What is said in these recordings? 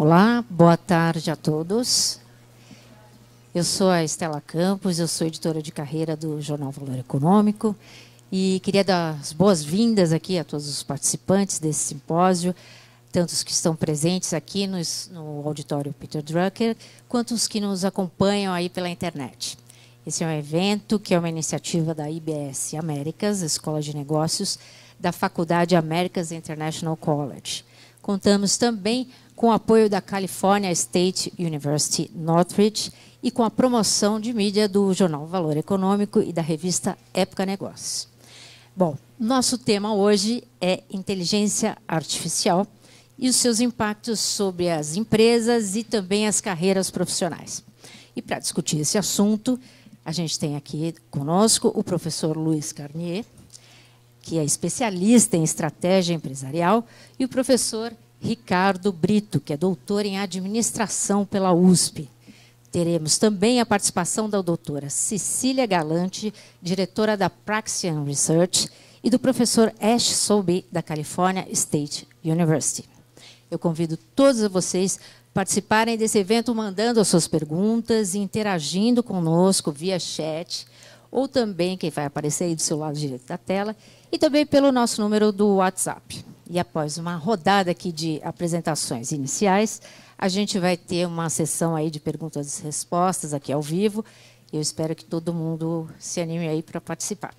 Olá, boa tarde a todos. Eu sou a Estela Campos, eu sou editora de carreira do Jornal Valor Econômico e queria dar as boas-vindas aqui a todos os participantes desse simpósio, tanto os que estão presentes aqui no auditório Peter Drucker, quanto os que nos acompanham aí pela internet. Esse é um evento que é uma iniciativa da IBS Américas, Escola de Negócios, da Faculdade Americas International College. Contamos também com o apoio da California State University, Northridge, e com a promoção de mídia do Jornal Valor Econômico e da revista Época Negócios. Bom, nosso tema hoje é inteligência artificial e os seus impactos sobre as empresas e também as carreiras profissionais. E para discutir esse assunto, a gente tem aqui conosco o professor Luiz Carnier, que é especialista em estratégia empresarial, e o professor Ricardo Brito, que é doutor em administração pela USP. Teremos também a participação da doutora Cecília Galante, diretora da Praxian Research, e do professor Ash Sobey, da California State University. Eu convido todos vocês a participarem desse evento mandando as suas perguntas, interagindo conosco via chat, ou também, quem vai aparecer aí do seu lado direito da tela, e também pelo nosso número do WhatsApp. E após uma rodada aqui de apresentações iniciais, a gente vai ter uma sessão aí de perguntas e respostas aqui ao vivo. Eu espero que todo mundo se anime aí para participar.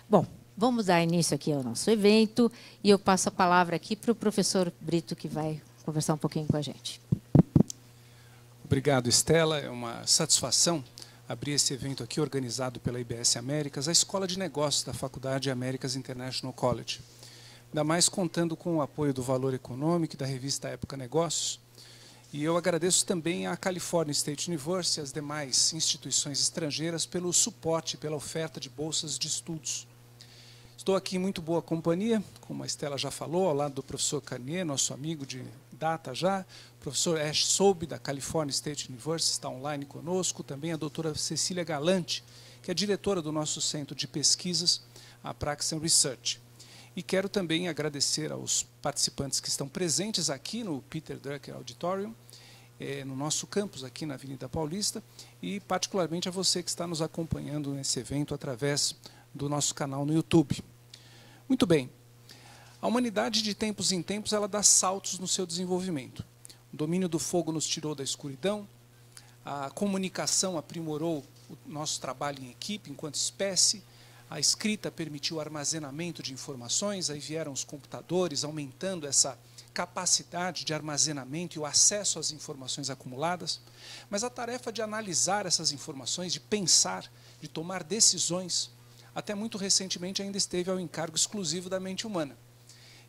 Bom, vamos dar início aqui ao nosso evento e eu passo a palavra aqui para o professor Brito, que vai conversar um pouquinho com a gente. Obrigado, Estela. É uma satisfação abrir esse evento aqui organizado pela IBS Américas, a Escola de Negócios da Faculdade Americas International College. Ainda mais contando com o apoio do Valor Econômico e da revista Época Negócios. E eu agradeço também à California State University e às demais instituições estrangeiras pelo suporte, pela oferta de bolsas de estudos. Estou aqui em muito boa companhia, como a Estela já falou, ao lado do professor Carnier, nosso amigo de data já, o professor Ash Sobey, da California State University, está online conosco, também a doutora Cecília Galante, que é diretora do nosso centro de pesquisas, a Praxian Research. E quero também agradecer aos participantes que estão presentes aqui no Peter Drucker Auditorium, no nosso campus aqui na Avenida Paulista, e particularmente a você que está nos acompanhando nesse evento através do nosso canal no YouTube. Muito bem. A humanidade, de tempos em tempos, ela dá saltos no seu desenvolvimento. O domínio do fogo nos tirou da escuridão, a comunicação aprimorou o nosso trabalho em equipe enquanto espécie, a escrita permitiu o armazenamento de informações, aí vieram os computadores, aumentando essa capacidade de armazenamento e o acesso às informações acumuladas. Mas a tarefa de analisar essas informações, de pensar, de tomar decisões, até muito recentemente ainda esteve ao encargo exclusivo da mente humana.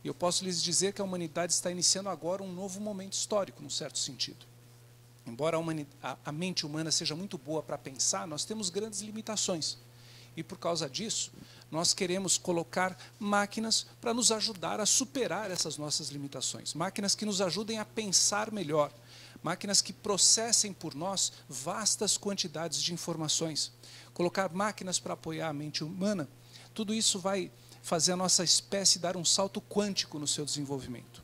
E eu posso lhes dizer que a humanidade está iniciando agora um novo momento histórico, num certo sentido. Embora a mente humana seja muito boa para pensar, nós temos grandes limitações. E, por causa disso, nós queremos colocar máquinas para nos ajudar a superar essas nossas limitações. Máquinas que nos ajudem a pensar melhor. Máquinas que processem por nós vastas quantidades de informações. Colocar máquinas para apoiar a mente humana, tudo isso vai fazer a nossa espécie dar um salto quântico no seu desenvolvimento.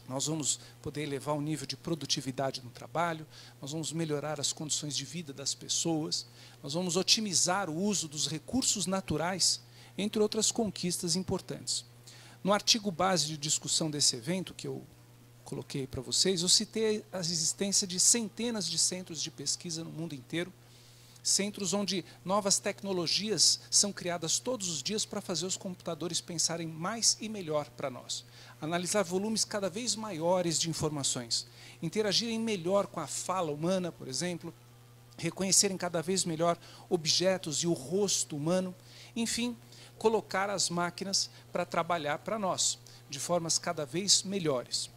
Nós vamos poder elevar o nível de produtividade no trabalho, nós vamos melhorar as condições de vida das pessoas, nós vamos otimizar o uso dos recursos naturais, entre outras conquistas importantes. No artigo base de discussão desse evento, que eu coloquei para vocês, eu citei a existência de centenas de centros de pesquisa no mundo inteiro, centros onde novas tecnologias são criadas todos os dias para fazer os computadores pensarem mais e melhor para nós. Analisar volumes cada vez maiores de informações, interagirem melhor com a fala humana, por exemplo, reconhecerem cada vez melhor objetos e o rosto humano, enfim, colocar as máquinas para trabalhar para nós, de formas cada vez melhores.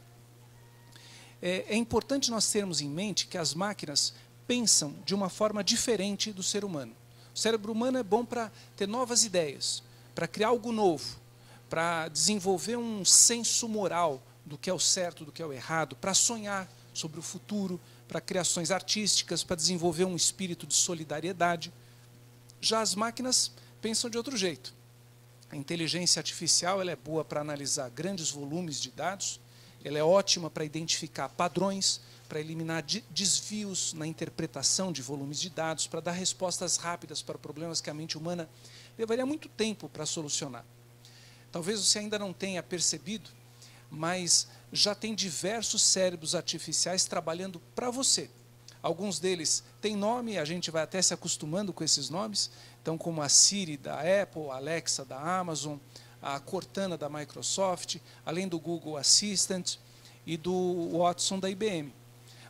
É importante nós termos em mente que as máquinas pensam de uma forma diferente do ser humano. O cérebro humano é bom para ter novas ideias, para criar algo novo, para desenvolver um senso moral do que é o certo, do que é o errado, para sonhar sobre o futuro, para criações artísticas, para desenvolver um espírito de solidariedade. Já as máquinas pensam de outro jeito. A inteligência artificial ela é boa para analisar grandes volumes de dados, ela é ótima para identificar padrões, para eliminar desvios na interpretação de volumes de dados, para dar respostas rápidas para problemas que a mente humana levaria muito tempo para solucionar. Talvez você ainda não tenha percebido, mas já tem diversos cérebros artificiais trabalhando para você. Alguns deles têm nome, a gente vai até se acostumando com esses nomes, então como a Siri da Apple, a Alexa da Amazon, a Cortana da Microsoft, além do Google Assistant e do Watson da IBM.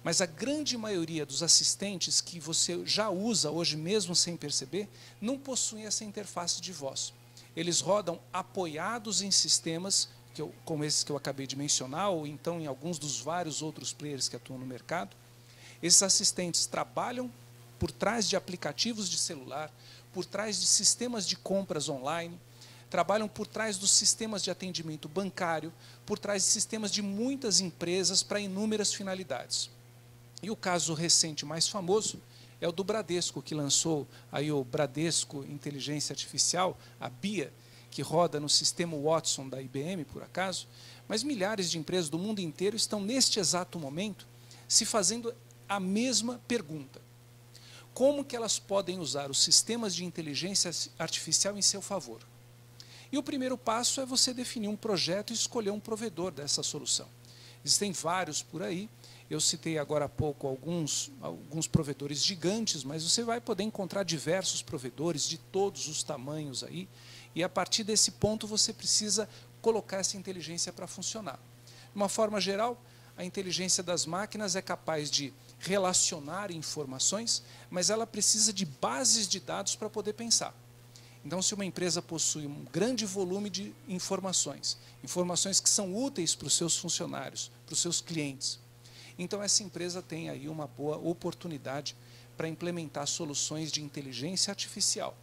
Mas a grande maioria dos assistentes que você já usa hoje, mesmo sem perceber, não possuem essa interface de voz. Eles rodam apoiados em sistemas, como esses que eu acabei de mencionar, ou então em alguns dos vários outros players que atuam no mercado. Esses assistentes trabalham por trás de aplicativos de celular, por trás de sistemas de compras online, trabalham por trás dos sistemas de atendimento bancário, por trás de sistemas de muitas empresas para inúmeras finalidades. E o caso recente mais famoso é o do Bradesco, que lançou aí o Bradesco Inteligência Artificial, a BIA, que roda no sistema Watson da IBM, por acaso, mas milhares de empresas do mundo inteiro estão, neste exato momento, se fazendo a mesma pergunta. Como que elas podem usar os sistemas de inteligência artificial em seu favor? E o primeiro passo é você definir um projeto e escolher um provedor dessa solução. Existem vários por aí. Eu citei agora há pouco alguns provedores gigantes, mas você vai poder encontrar diversos provedores de todos os tamanhos aí, e a partir desse ponto você precisa colocar essa inteligência para funcionar. De uma forma geral, a inteligência das máquinas é capaz de relacionar informações, mas ela precisa de bases de dados para poder pensar. Então, se uma empresa possui um grande volume de informações, informações que são úteis para os seus funcionários, para os seus clientes, então essa empresa tem aí uma boa oportunidade para implementar soluções de inteligência artificial.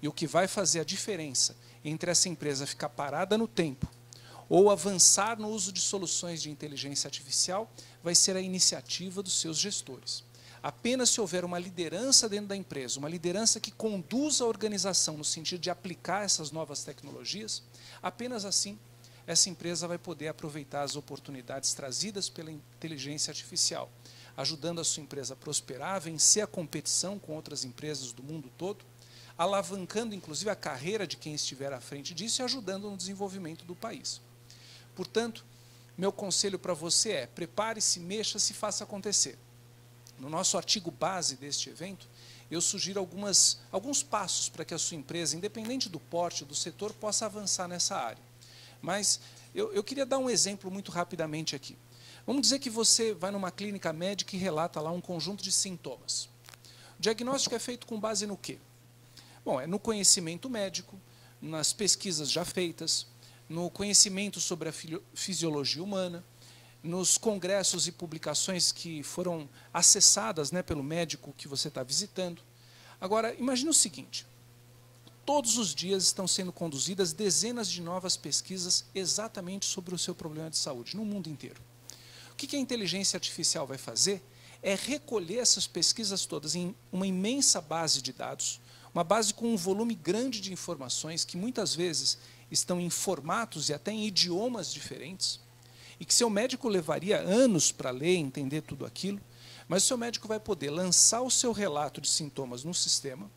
E o que vai fazer a diferença entre essa empresa ficar parada no tempo ou avançar no uso de soluções de inteligência artificial vai ser a iniciativa dos seus gestores. Apenas se houver uma liderança dentro da empresa, uma liderança que conduza a organização no sentido de aplicar essas novas tecnologias, apenas assim essa empresa vai poder aproveitar as oportunidades trazidas pela inteligência artificial, ajudando a sua empresa a prosperar, a vencer a competição com outras empresas do mundo todo, alavancando inclusive a carreira de quem estiver à frente disso e ajudando no desenvolvimento do país. Portanto, meu conselho para você é: prepare-se, mexa-se e faça acontecer. No nosso artigo base deste evento, eu sugiro alguns passos para que a sua empresa, independente do porte do setor, possa avançar nessa área. Mas eu queria dar um exemplo muito rapidamente aqui. Vamos dizer que você vai numa clínica médica e relata lá um conjunto de sintomas. O diagnóstico é feito com base no quê? Bom, é no conhecimento médico, nas pesquisas já feitas, no conhecimento sobre a fisiologia humana, nos congressos e publicações que foram acessadas, né, pelo médico que você está visitando. Agora, imagine o seguinte: todos os dias estão sendo conduzidas dezenas de novas pesquisas exatamente sobre o seu problema de saúde, no mundo inteiro. O que a inteligência artificial vai fazer é recolher essas pesquisas todas em uma imensa base de dados, uma base com um volume grande de informações que muitas vezes estão em formatos e até em idiomas diferentes, e que seu médico levaria anos para ler e entender tudo aquilo, mas o seu médico vai poder lançar o seu relato de sintomas no sistema,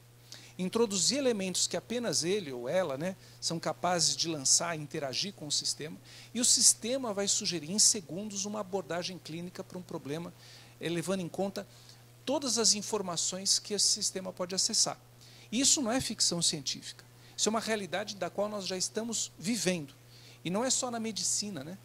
introduzir elementos que apenas ele ou ela, né, são capazes de lançar e interagir com o sistema, e o sistema vai sugerir em segundos uma abordagem clínica para um problema, levando em conta todas as informações que esse sistema pode acessar. E isso não é ficção científica, isso é uma realidade da qual nós já estamos vivendo. E não é só na medicina, né,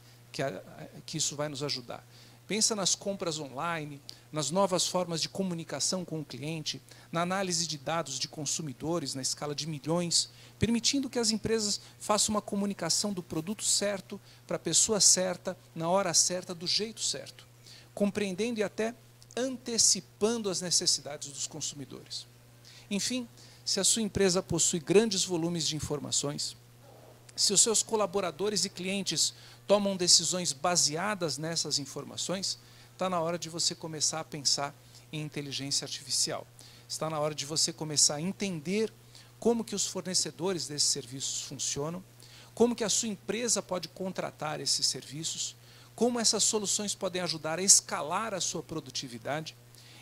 que isso vai nos ajudar. Pensa nas compras online, nas novas formas de comunicação com o cliente, na análise de dados de consumidores na escala de milhões, permitindo que as empresas façam uma comunicação do produto certo, para a pessoa certa, na hora certa, do jeito certo, compreendendo e até antecipando as necessidades dos consumidores. Enfim, se a sua empresa possui grandes volumes de informações, se os seus colaboradores e clientes tomam decisões baseadas nessas informações, está na hora de você começar a pensar em inteligência artificial. Está na hora de você começar a entender como que os fornecedores desses serviços funcionam, como que a sua empresa pode contratar esses serviços, como essas soluções podem ajudar a escalar a sua produtividade.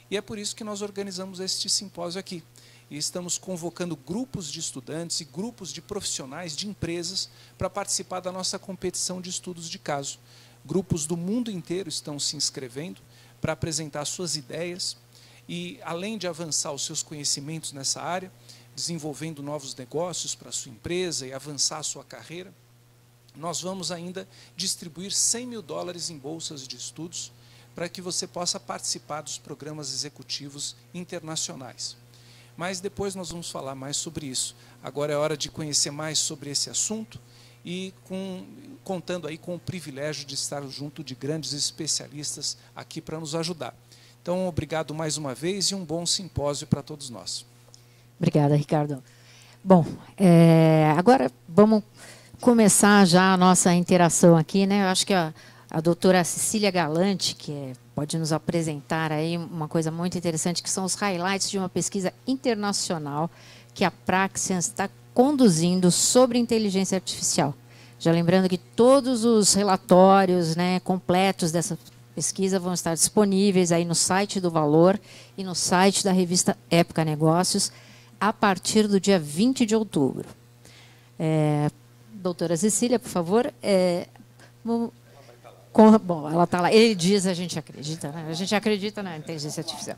E é por isso que nós organizamos este simpósio aqui. E estamos convocando grupos de estudantes e grupos de profissionais de empresas para participar da nossa competição de estudos de caso. Grupos do mundo inteiro estão se inscrevendo para apresentar suas ideias e, além de avançar os seus conhecimentos nessa área, desenvolvendo novos negócios para a sua empresa e avançar a sua carreira, nós vamos ainda distribuir $100 mil em bolsas de estudos para que você possa participar dos programas executivos internacionais. Mas depois nós vamos falar mais sobre isso. Agora é hora de conhecer mais sobre esse assunto e contando aí com o privilégio de estar junto de grandes especialistas aqui para nos ajudar. Então, obrigado mais uma vez e um bom simpósio para todos nós. Obrigada, Ricardo. Bom, agora vamos começar já a nossa interação aqui, né? Eu acho que a doutora Cecília Galante, que pode nos apresentar aí uma coisa muito interessante, que são os highlights de uma pesquisa internacional que a Praxians está conduzindo sobre inteligência artificial. Já lembrando que todos os relatórios, né, completos dessa pesquisa vão estar disponíveis aí no site do Valor e no site da revista Época Negócios a partir do dia 20 de outubro. Doutora Cecília, por favor. Bom, ela está lá. Ele diz, a gente acredita, né? A gente acredita na inteligência artificial.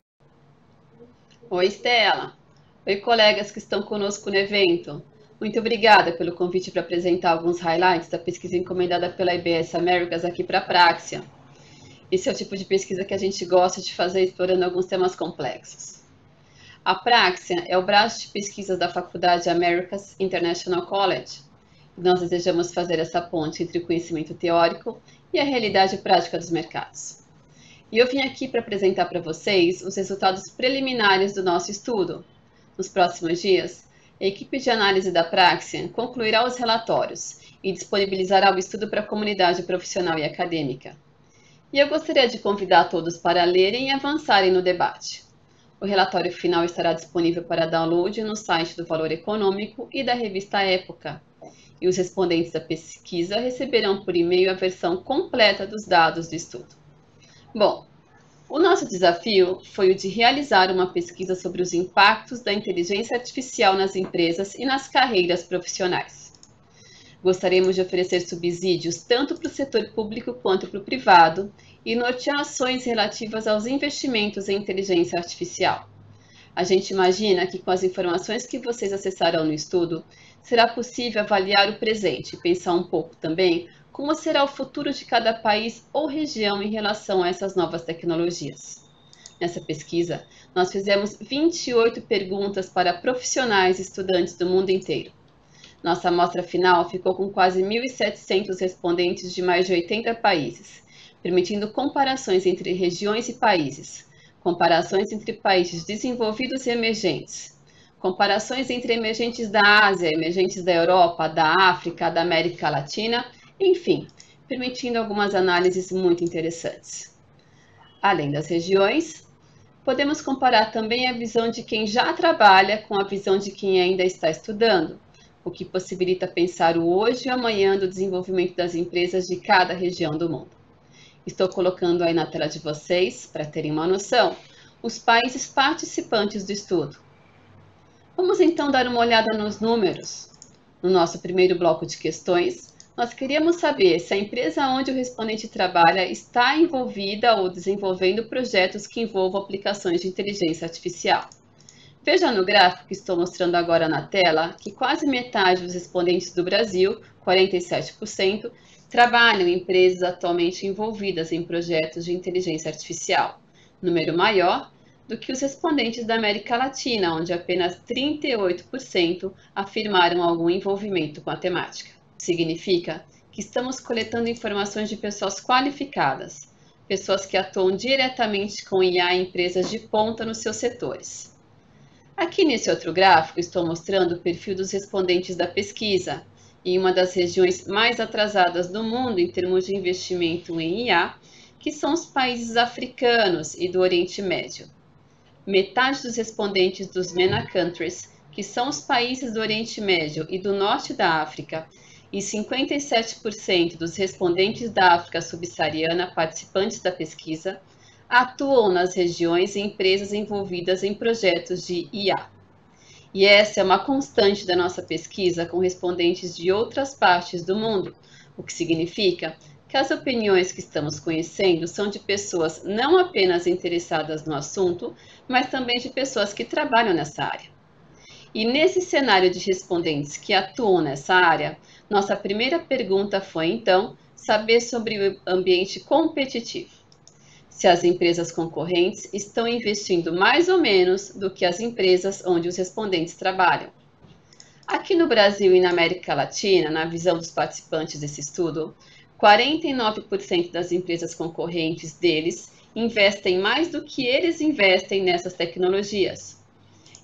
Oi, Estela. Oi, colegas que estão conosco no evento. Muito obrigada pelo convite para apresentar alguns highlights da pesquisa encomendada pela IBS Americas aqui para a Praxia. Esse é o tipo de pesquisa que a gente gosta de fazer explorando alguns temas complexos. A Praxia é o braço de pesquisas da Faculdade Americas International College. Nós desejamos fazer essa ponte entre o conhecimento teórico e a realidade prática dos mercados. E eu vim aqui para apresentar para vocês os resultados preliminares do nosso estudo. Nos próximos dias, a equipe de análise da Praxia concluirá os relatórios e disponibilizará o estudo para a comunidade profissional e acadêmica. E eu gostaria de convidar todos para lerem e avançarem no debate. O relatório final estará disponível para download no site do Valor Econômico e da revista Época. E os respondentes da pesquisa receberão por e-mail a versão completa dos dados do estudo. Bom, o nosso desafio foi o de realizar uma pesquisa sobre os impactos da inteligência artificial nas empresas e nas carreiras profissionais. Gostaríamos de oferecer subsídios tanto para o setor público quanto para o privado e nortear ações relativas aos investimentos em inteligência artificial. A gente imagina que com as informações que vocês acessarão no estudo, será possível avaliar o presente e pensar um pouco também como será o futuro de cada país ou região em relação a essas novas tecnologias. Nessa pesquisa, nós fizemos 28 perguntas para profissionais e estudantes do mundo inteiro. Nossa amostra final ficou com quase 1.700 respondentes de mais de 80 países, permitindo comparações entre regiões e países, comparações entre países desenvolvidos e emergentes, comparações entre emergentes da Ásia, emergentes da Europa, da África, da América Latina, enfim, permitindo algumas análises muito interessantes. Além das regiões, podemos comparar também a visão de quem já trabalha com a visão de quem ainda está estudando, o que possibilita pensar o hoje e o amanhã do desenvolvimento das empresas de cada região do mundo. Estou colocando aí na tela de vocês, para terem uma noção, os países participantes do estudo. Vamos então dar uma olhada nos números. No nosso primeiro bloco de questões, nós queríamos saber se a empresa onde o respondente trabalha está envolvida ou desenvolvendo projetos que envolvam aplicações de inteligência artificial. Veja no gráfico que estou mostrando agora na tela que quase metade dos respondentes do Brasil, 47%, trabalham em empresas atualmente envolvidas em projetos de inteligência artificial, número maior do que os respondentes da América Latina, onde apenas 38% afirmaram algum envolvimento com a temática. Significa que estamos coletando informações de pessoas qualificadas, pessoas que atuam diretamente com IA em empresas de ponta nos seus setores. Aqui nesse outro gráfico estou mostrando o perfil dos respondentes da pesquisa, em uma das regiões mais atrasadas do mundo em termos de investimento em IA, que são os países africanos e do Oriente Médio. Metade dos respondentes dos MENA Countries, que são os países do Oriente Médio e do Norte da África, e 57% dos respondentes da África subsaariana participantes da pesquisa atuam nas regiões e empresas envolvidas em projetos de IA. E essa é uma constante da nossa pesquisa com respondentes de outras partes do mundo, o que significa que as opiniões que estamos conhecendo são de pessoas não apenas interessadas no assunto, mas também de pessoas que trabalham nessa área. E nesse cenário de respondentes que atuam nessa área, nossa primeira pergunta foi, então, saber sobre o ambiente competitivo. Se as empresas concorrentes estão investindo mais ou menos do que as empresas onde os respondentes trabalham. Aqui no Brasil e na América Latina, na visão dos participantes desse estudo, 49% das empresas concorrentes deles investem mais do que eles investem nessas tecnologias.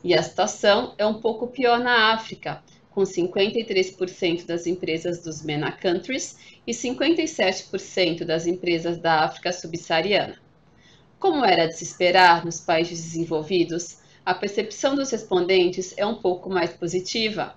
E a situação é um pouco pior na África, com 53% das empresas dos MENA countries e 57% das empresas da África subsaariana. Como era de se esperar nos países desenvolvidos, a percepção dos respondentes é um pouco mais positiva.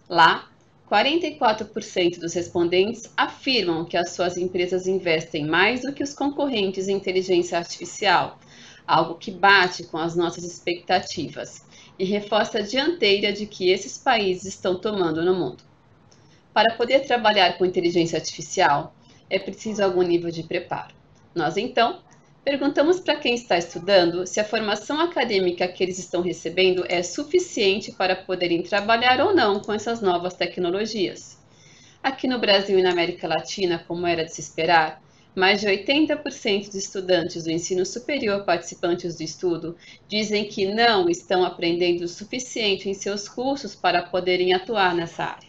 Lá, 44% dos respondentes afirmam que as suas empresas investem mais do que os concorrentes em inteligência artificial, algo que bate com as nossas expectativas e reforça a dianteira de que esses países estão tomando no mundo. Para poder trabalhar com inteligência artificial, é preciso algum nível de preparo. Nós, então, perguntamos para quem está estudando se a formação acadêmica que eles estão recebendo é suficiente para poderem trabalhar ou não com essas novas tecnologias. Aqui no Brasil e na América Latina, como era de se esperar, mais de 80% dos estudantes do ensino superior participantes do estudo dizem que não estão aprendendo o suficiente em seus cursos para poderem atuar nessa área.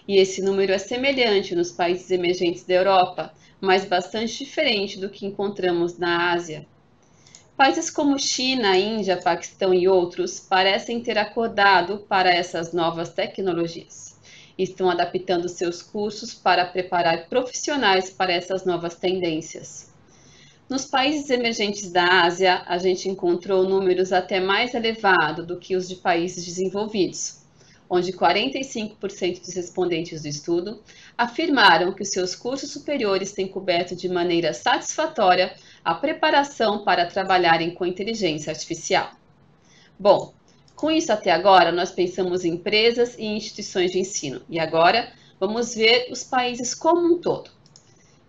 E esse número é semelhante nos países emergentes da Europa, mas bastante diferente do que encontramos na Ásia. Países como China, Índia, Paquistão e outros parecem ter acordado para essas novas tecnologias. Estão adaptando seus cursos para preparar profissionais para essas novas tendências. Nos países emergentes da Ásia, a gente encontrou números até mais elevados do que os de países desenvolvidos, onde 45% dos respondentes do estudo afirmaram que os seus cursos superiores têm coberto de maneira satisfatória a preparação para trabalharem com inteligência artificial. Bom, com isso até agora nós pensamos em empresas e instituições de ensino, e agora vamos ver os países como um todo.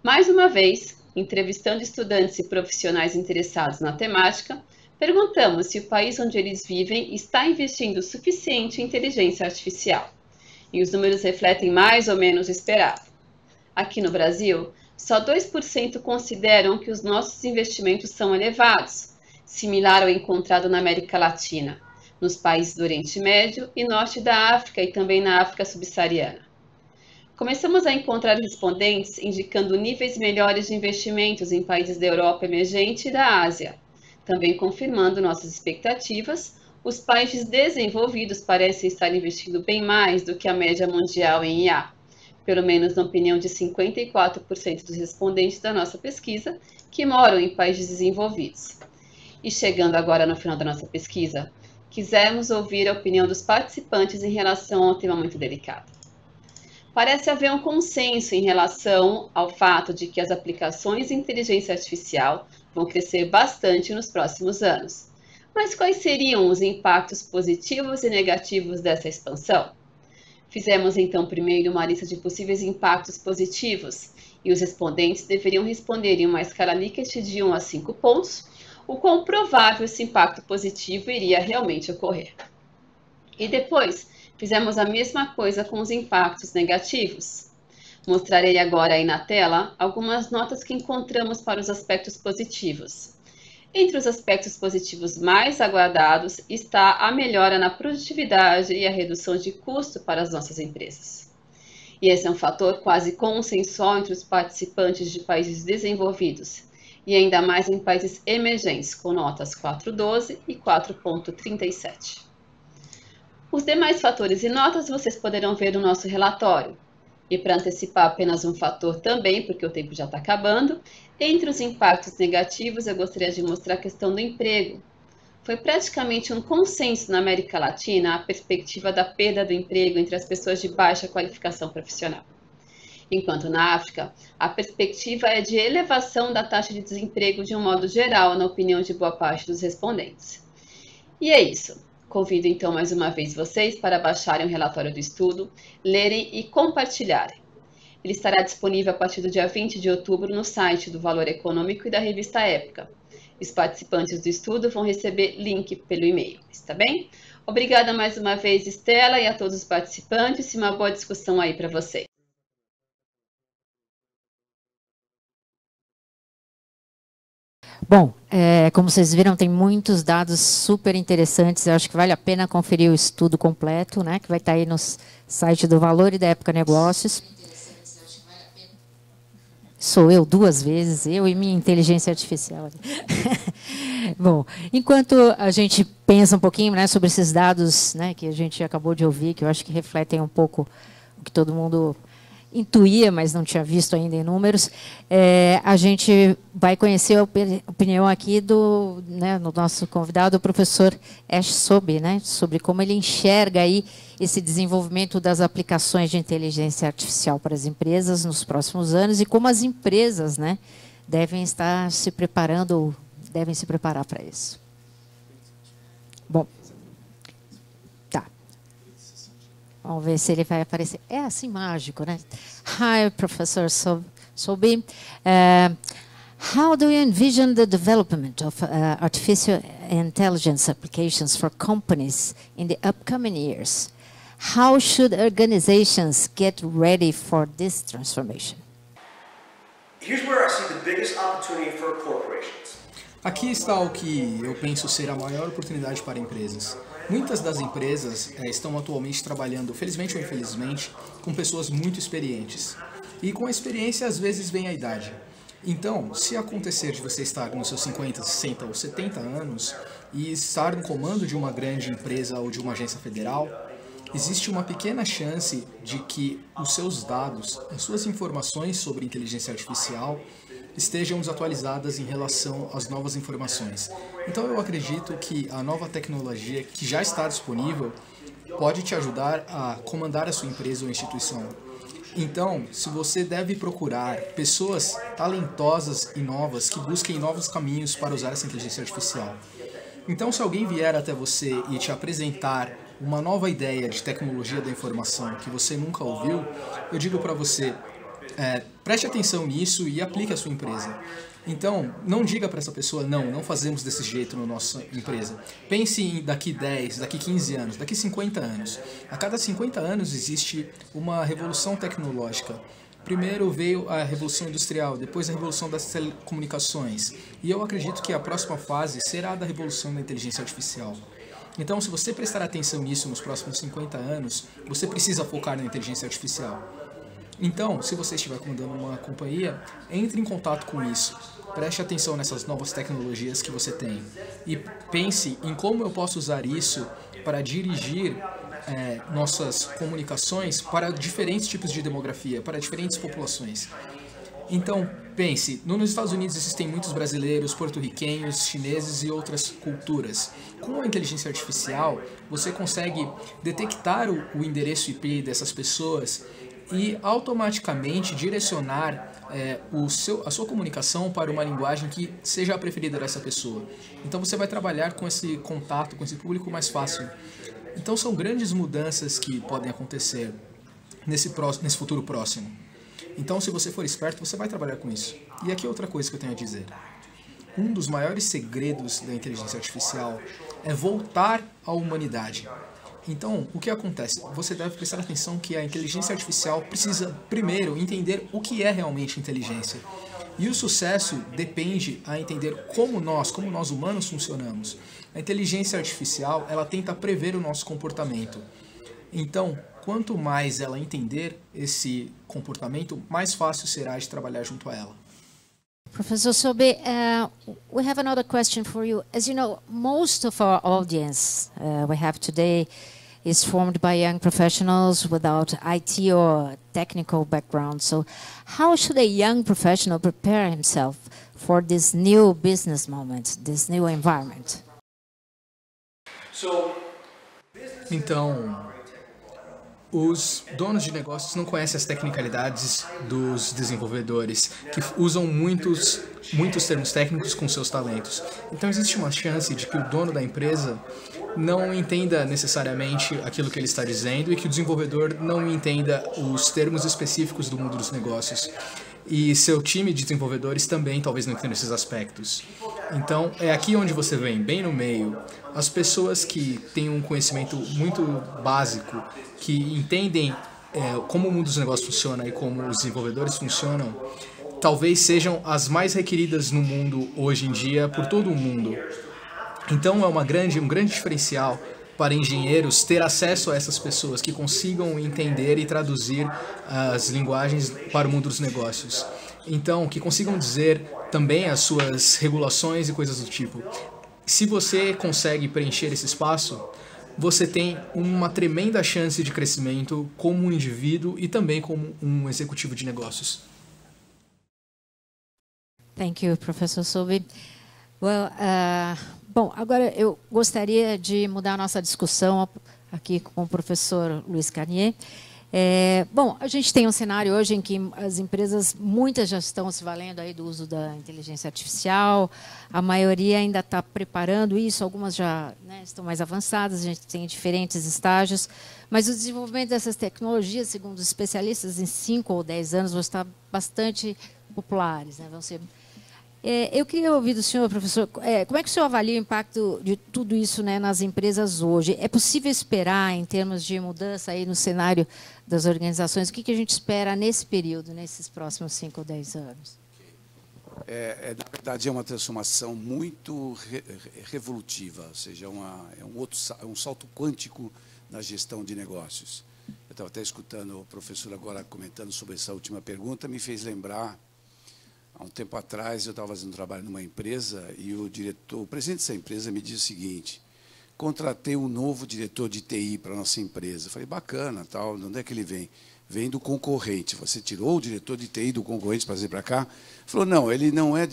Mais uma vez, entrevistando estudantes e profissionais interessados na temática, perguntamos se o país onde eles vivem está investindo o suficiente em inteligência artificial. E os números refletem mais ou menos o esperado. Aqui no Brasil, só 2% consideram que os nossos investimentos são elevados, similar ao encontrado na América Latina, nos países do Oriente Médio e Norte da África e também na África subsaariana. Começamos a encontrar respondentes indicando níveis melhores de investimentos em países da Europa emergente e da Ásia. Também confirmando nossas expectativas, os países desenvolvidos parecem estar investindo bem mais do que a média mundial em IA, pelo menos na opinião de 54% dos respondentes da nossa pesquisa que moram em países desenvolvidos. E chegando agora no final da nossa pesquisa, quisemos ouvir a opinião dos participantes em relação ao tema muito delicado. Parece haver um consenso em relação ao fato de que as aplicações de inteligência artificial vão crescer bastante nos próximos anos. Mas quais seriam os impactos positivos e negativos dessa expansão? Fizemos então primeiro uma lista de possíveis impactos positivos e os respondentes deveriam responder em uma escala Likert de 1 a 5 pontos o quão provável esse impacto positivo iria realmente ocorrer. E depois, fizemos a mesma coisa com os impactos negativos. Mostrarei agora aí na tela algumas notas que encontramos para os aspectos positivos. Entre os aspectos positivos mais aguardados está a melhora na produtividade e a redução de custo para as nossas empresas. E esse é um fator quase consensual entre os participantes de países desenvolvidos, e ainda mais em países emergentes, com notas 4.12 e 4.37. Os demais fatores e notas vocês poderão ver no nosso relatório. E para antecipar apenas um fator também, porque o tempo já está acabando, entre os impactos negativos eu gostaria de mostrar a questão do emprego. Foi praticamente um consenso na América Latina a perspectiva da perda do emprego entre as pessoas de baixa qualificação profissional. enquanto na África, a perspectiva é de elevação da taxa de desemprego de um modo geral, na opinião de boa parte dos respondentes. E é isso. Convido então mais uma vez vocês para baixarem o relatório do estudo, lerem e compartilharem. Ele estará disponível a partir do dia 20 de outubro no site do Valor Econômico e da revista Época. Os participantes do estudo vão receber link pelo e-mail, está bem? Obrigada mais uma vez, Estela, e a todos os participantes, e uma boa discussão aí para vocês. Bom, como vocês viram, tem muitos dados super interessantes. Eu acho que vale a pena conferir o estudo completo, né, que vai estar aí no site do Valor e da Época Negócios. Sou eu 2 vezes, eu e minha inteligência artificial. Bom, enquanto a gente pensa um pouquinho, né, sobre esses dados, né, que a gente acabou de ouvir, que eu acho que refletem um pouco o que todo mundo intuía, mas não tinha visto ainda em números, a gente vai conhecer a opinião aqui do nosso convidado, o professor Ash Sobey, né, sobre como ele enxerga aí esse desenvolvimento das aplicações de inteligência artificial para as empresas nos próximos anos e como as empresas, né, devem estar se preparando, devem se preparar para isso. Bom, tá. Vamos ver se ele vai aparecer. É assim mágico, né? Hi, Professor Sobey. How do you envision the development of artificial intelligence applications for companies in the upcoming years? How should organizations get ready for this transformation? Here's where I see the biggest opportunity for corporations. Aqui está o que eu penso ser a maior oportunidade para empresas. Muitas das empresas estão atualmente trabalhando, felizmente ou infelizmente, com pessoas muito experientes. E com a experiência, às vezes, vem a idade. Então, se acontecer de você estar nos seus 50, 60 ou 70 anos e estar no comando de uma grande empresa ou de uma agência federal, existe uma pequena chance de que os seus dados, as suas informações sobre inteligência artificial estejam desatualizadas em relação às novas informações. Então eu acredito que a nova tecnologia que já está disponível pode te ajudar a comandar a sua empresa ou instituição. Então, se você deve procurar pessoas talentosas e novas que busquem novos caminhos para usar essa inteligência artificial. Então, se alguém vier até você e te apresentar uma nova ideia de tecnologia da informação que você nunca ouviu, eu digo para você, preste atenção nisso e aplique à sua empresa. Então, não diga para essa pessoa, não fazemos desse jeito na nossa empresa. Pense em daqui 10, daqui 15 anos, daqui 50 anos. A cada 50 anos existe uma revolução tecnológica. Primeiro veio a Revolução Industrial, depois a Revolução das Telecomunicações. E eu acredito que a próxima fase será a da Revolução da Inteligência Artificial. Então, se você prestar atenção nisso nos próximos 50 anos, você precisa focar na inteligência artificial. Então, se você estiver comandando uma companhia, entre em contato com isso. Preste atenção nessas novas tecnologias que você tem. E pense em como eu posso usar isso para dirigir nossas comunicações para diferentes tipos de demografia, para diferentes populações. Então, pense, nos Estados Unidos existem muitos brasileiros, porto-riquenhos, chineses e outras culturas. Com a inteligência artificial, você consegue detectar o endereço IP dessas pessoas e automaticamente direcionar a sua comunicação para uma linguagem que seja a preferida dessa pessoa. Então você vai trabalhar com esse contato, com esse público mais fácil. Então são grandes mudanças que podem acontecer nesse futuro próximo. Então, se você for esperto, você vai trabalhar com isso. E aqui outra coisa que eu tenho a dizer. Um dos maiores segredos da inteligência artificial é voltar à humanidade. Então, o que acontece? Você deve prestar atenção que a inteligência artificial precisa, primeiro, entender o que é realmente inteligência. E o sucesso depende a entender como nós humanos, funcionamos. A inteligência artificial, ela tenta prever o nosso comportamento. Então, quanto mais ela entender esse comportamento, mais fácil será de trabalhar junto a ela. Professor Sobey, we have another question for you. As you know, most of our audience we have today is formed by young professionals without IT or technical background. So how should a young professional prepare himself for this new business moment, this new environment? Então, Os donos de negócios não conhecem as tecnicalidades dos desenvolvedores, que usam muitos termos técnicos com seus talentos. Então existe uma chance de que o dono da empresa não entenda necessariamente aquilo que ele está dizendo e que o desenvolvedor não entenda os termos específicos do mundo dos negócios. E seu time de desenvolvedores também talvez não entenda esses aspectos. Então, é aqui onde você vem, bem no meio, as pessoas que têm um conhecimento muito básico, que entendem como o mundo dos negócios funciona e como os desenvolvedores funcionam, talvez sejam as mais requeridas no mundo hoje em dia, por todo o mundo. Então, é um grande diferencial para engenheiros ter acesso a essas pessoas que consigam entender e traduzir as linguagens para o mundo dos negócios. Então, que consigam dizer também as suas regulações e coisas do tipo. Se você consegue preencher esse espaço, você tem uma tremenda chance de crescimento como um indivíduo e também como um executivo de negócios. Thank you, Professor Sobey. Well, bom, agora eu gostaria de mudar a nossa discussão aqui com o professor Luiz Carnier. Bom, a gente tem um cenário hoje em que as empresas, muitas já estão se valendo aí do uso da inteligência artificial, a maioria ainda está preparando isso, algumas já estão mais avançadas, a gente tem diferentes estágios, mas o desenvolvimento dessas tecnologias, segundo os especialistas, em 5 ou 10 anos vão estar bastante populares, vão ser... Eu queria ouvir do senhor, professor, como é que o senhor avalia o impacto de tudo isso nas empresas hoje? É possível esperar, em termos de mudança aí no cenário das organizações, o que a gente espera nesse período, nesses próximos 5 ou 10 anos? Na verdade, é uma transformação muito revolutiva, ou seja, é um salto quântico na gestão de negócios. Eu estava até escutando o professor agora comentando sobre essa última pergunta, me fez lembrar. Há um tempo atrás, eu estava fazendo um trabalho numa empresa e o presidente dessa empresa me disse o seguinte: contratei um novo diretor de TI para a nossa empresa. Eu falei, bacana, tal, de onde é que ele vem? Vem do concorrente. Você tirou o diretor de TI do concorrente para trazer para cá? Ele falou, não, ele não é...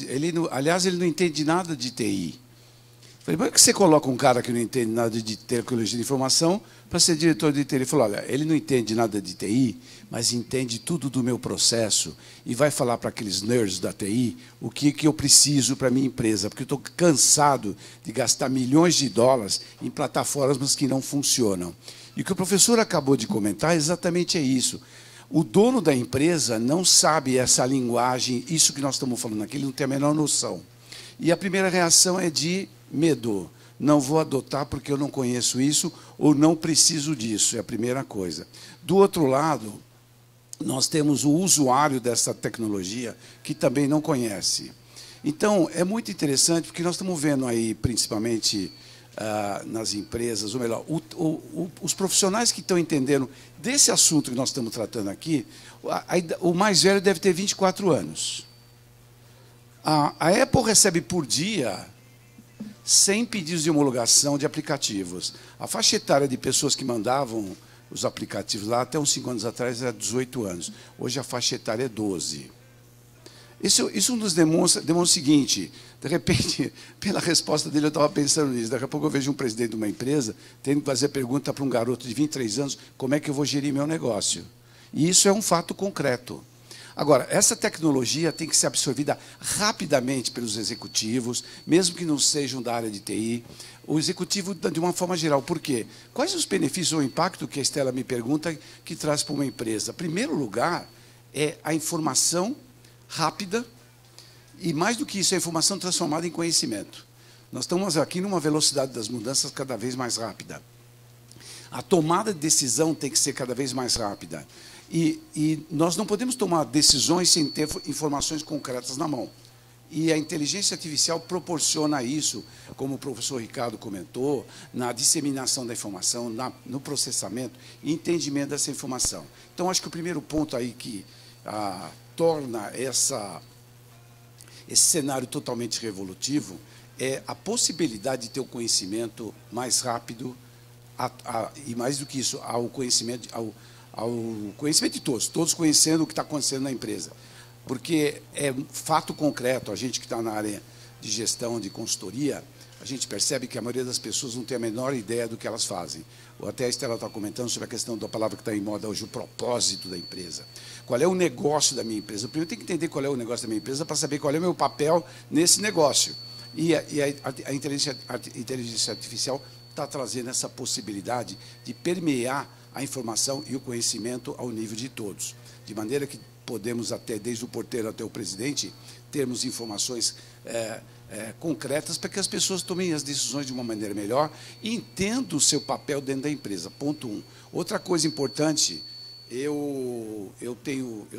aliás, ele não entende nada de TI. Eu falei, mas por que você coloca um cara que não entende nada de tecnologia de informação para ser diretor de TI? Ele falou, olha, ele não entende nada de TI, mas entende tudo do meu processo e vai falar para aqueles nerds da TI o que eu preciso para a minha empresa, porque eu estou cansado de gastar milhões de dólares em plataformas que não funcionam. E o que o professor acabou de comentar exatamente é isso. O dono da empresa não sabe essa linguagem, isso que nós estamos falando aqui, ele não tem a menor noção. E a primeira reação é de medo. Não vou adotar porque eu não conheço isso ou não preciso disso, é a primeira coisa. Do outro lado, nós temos o usuário dessa tecnologia que também não conhece. Então, é muito interessante porque nós estamos vendo aí, principalmente nas empresas, ou melhor, os profissionais que estão entendendo desse assunto que nós estamos tratando aqui, o mais velho deve ter 24 anos. A Apple recebe por dia 100 pedidos de homologação de aplicativos. A faixa etária de pessoas que mandavam os aplicativos lá até uns 5 anos atrás era 18 anos. Hoje a faixa etária é 12. Isso nos demonstra o seguinte, de repente, pela resposta dele eu estava pensando nisso, daqui a pouco eu vejo um presidente de uma empresa tendo que fazer pergunta para um garoto de 23 anos, como é que eu vou gerir meu negócio? E isso é um fato concreto. Agora, essa tecnologia tem que ser absorvida rapidamente pelos executivos, mesmo que não sejam da área de TI. O executivo, de uma forma geral. Por quê? Quais os benefícios ou impacto que a Estela me pergunta que traz para uma empresa? Em primeiro lugar, é a informação rápida e, mais do que isso, a informação transformada em conhecimento. Nós estamos aqui numa velocidade das mudanças cada vez mais rápida. A tomada de decisão tem que ser cada vez mais rápida. E nós não podemos tomar decisões sem ter informações concretas na mão. E a inteligência artificial proporciona isso, como o professor Ricardo comentou, na disseminação da informação, no processamento e entendimento dessa informação. Então, acho que o primeiro ponto aí que torna esse cenário totalmente revolutivo é a possibilidade de ter o conhecimento mais rápido e, mais do que isso, ao conhecimento de todos conhecendo o que está acontecendo na empresa. Porque é um fato concreto, a gente que está na área de gestão, de consultoria, a gente percebe que a maioria das pessoas não tem a menor ideia do que elas fazem. Ou até a Estela está comentando sobre a questão da palavra que está em moda hoje, o propósito da empresa. Qual é o negócio da minha empresa? Primeiro tem que entender qual é o negócio da minha empresa para saber qual é o meu papel nesse negócio. E a inteligência artificial está trazendo essa possibilidade de permear a informação e o conhecimento ao nível de todos. De maneira que podemos até, desde o porteiro até o presidente, termos informações concretas para que as pessoas tomem as decisões de uma maneira melhor e entendam o seu papel dentro da empresa. Ponto 1. Outra coisa importante, eu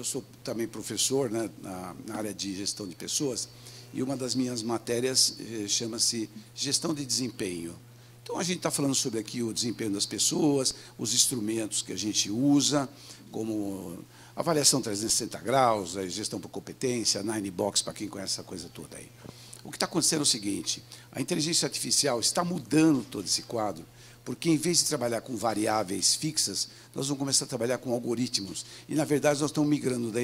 sou também professor, né, na área de gestão de pessoas, e uma das minhas matérias chama-se Gestão de Desempenho. Então, a gente está falando sobre aqui o desempenho das pessoas, os instrumentos que a gente usa, como avaliação 360 graus, a gestão por competência, 9box, para quem conhece essa coisa toda aí. O que está acontecendo é o seguinte, a inteligência artificial está mudando todo esse quadro, porque, em vez de trabalhar com variáveis fixas, nós vamos começar a trabalhar com algoritmos. E, na verdade, nós estamos migrando da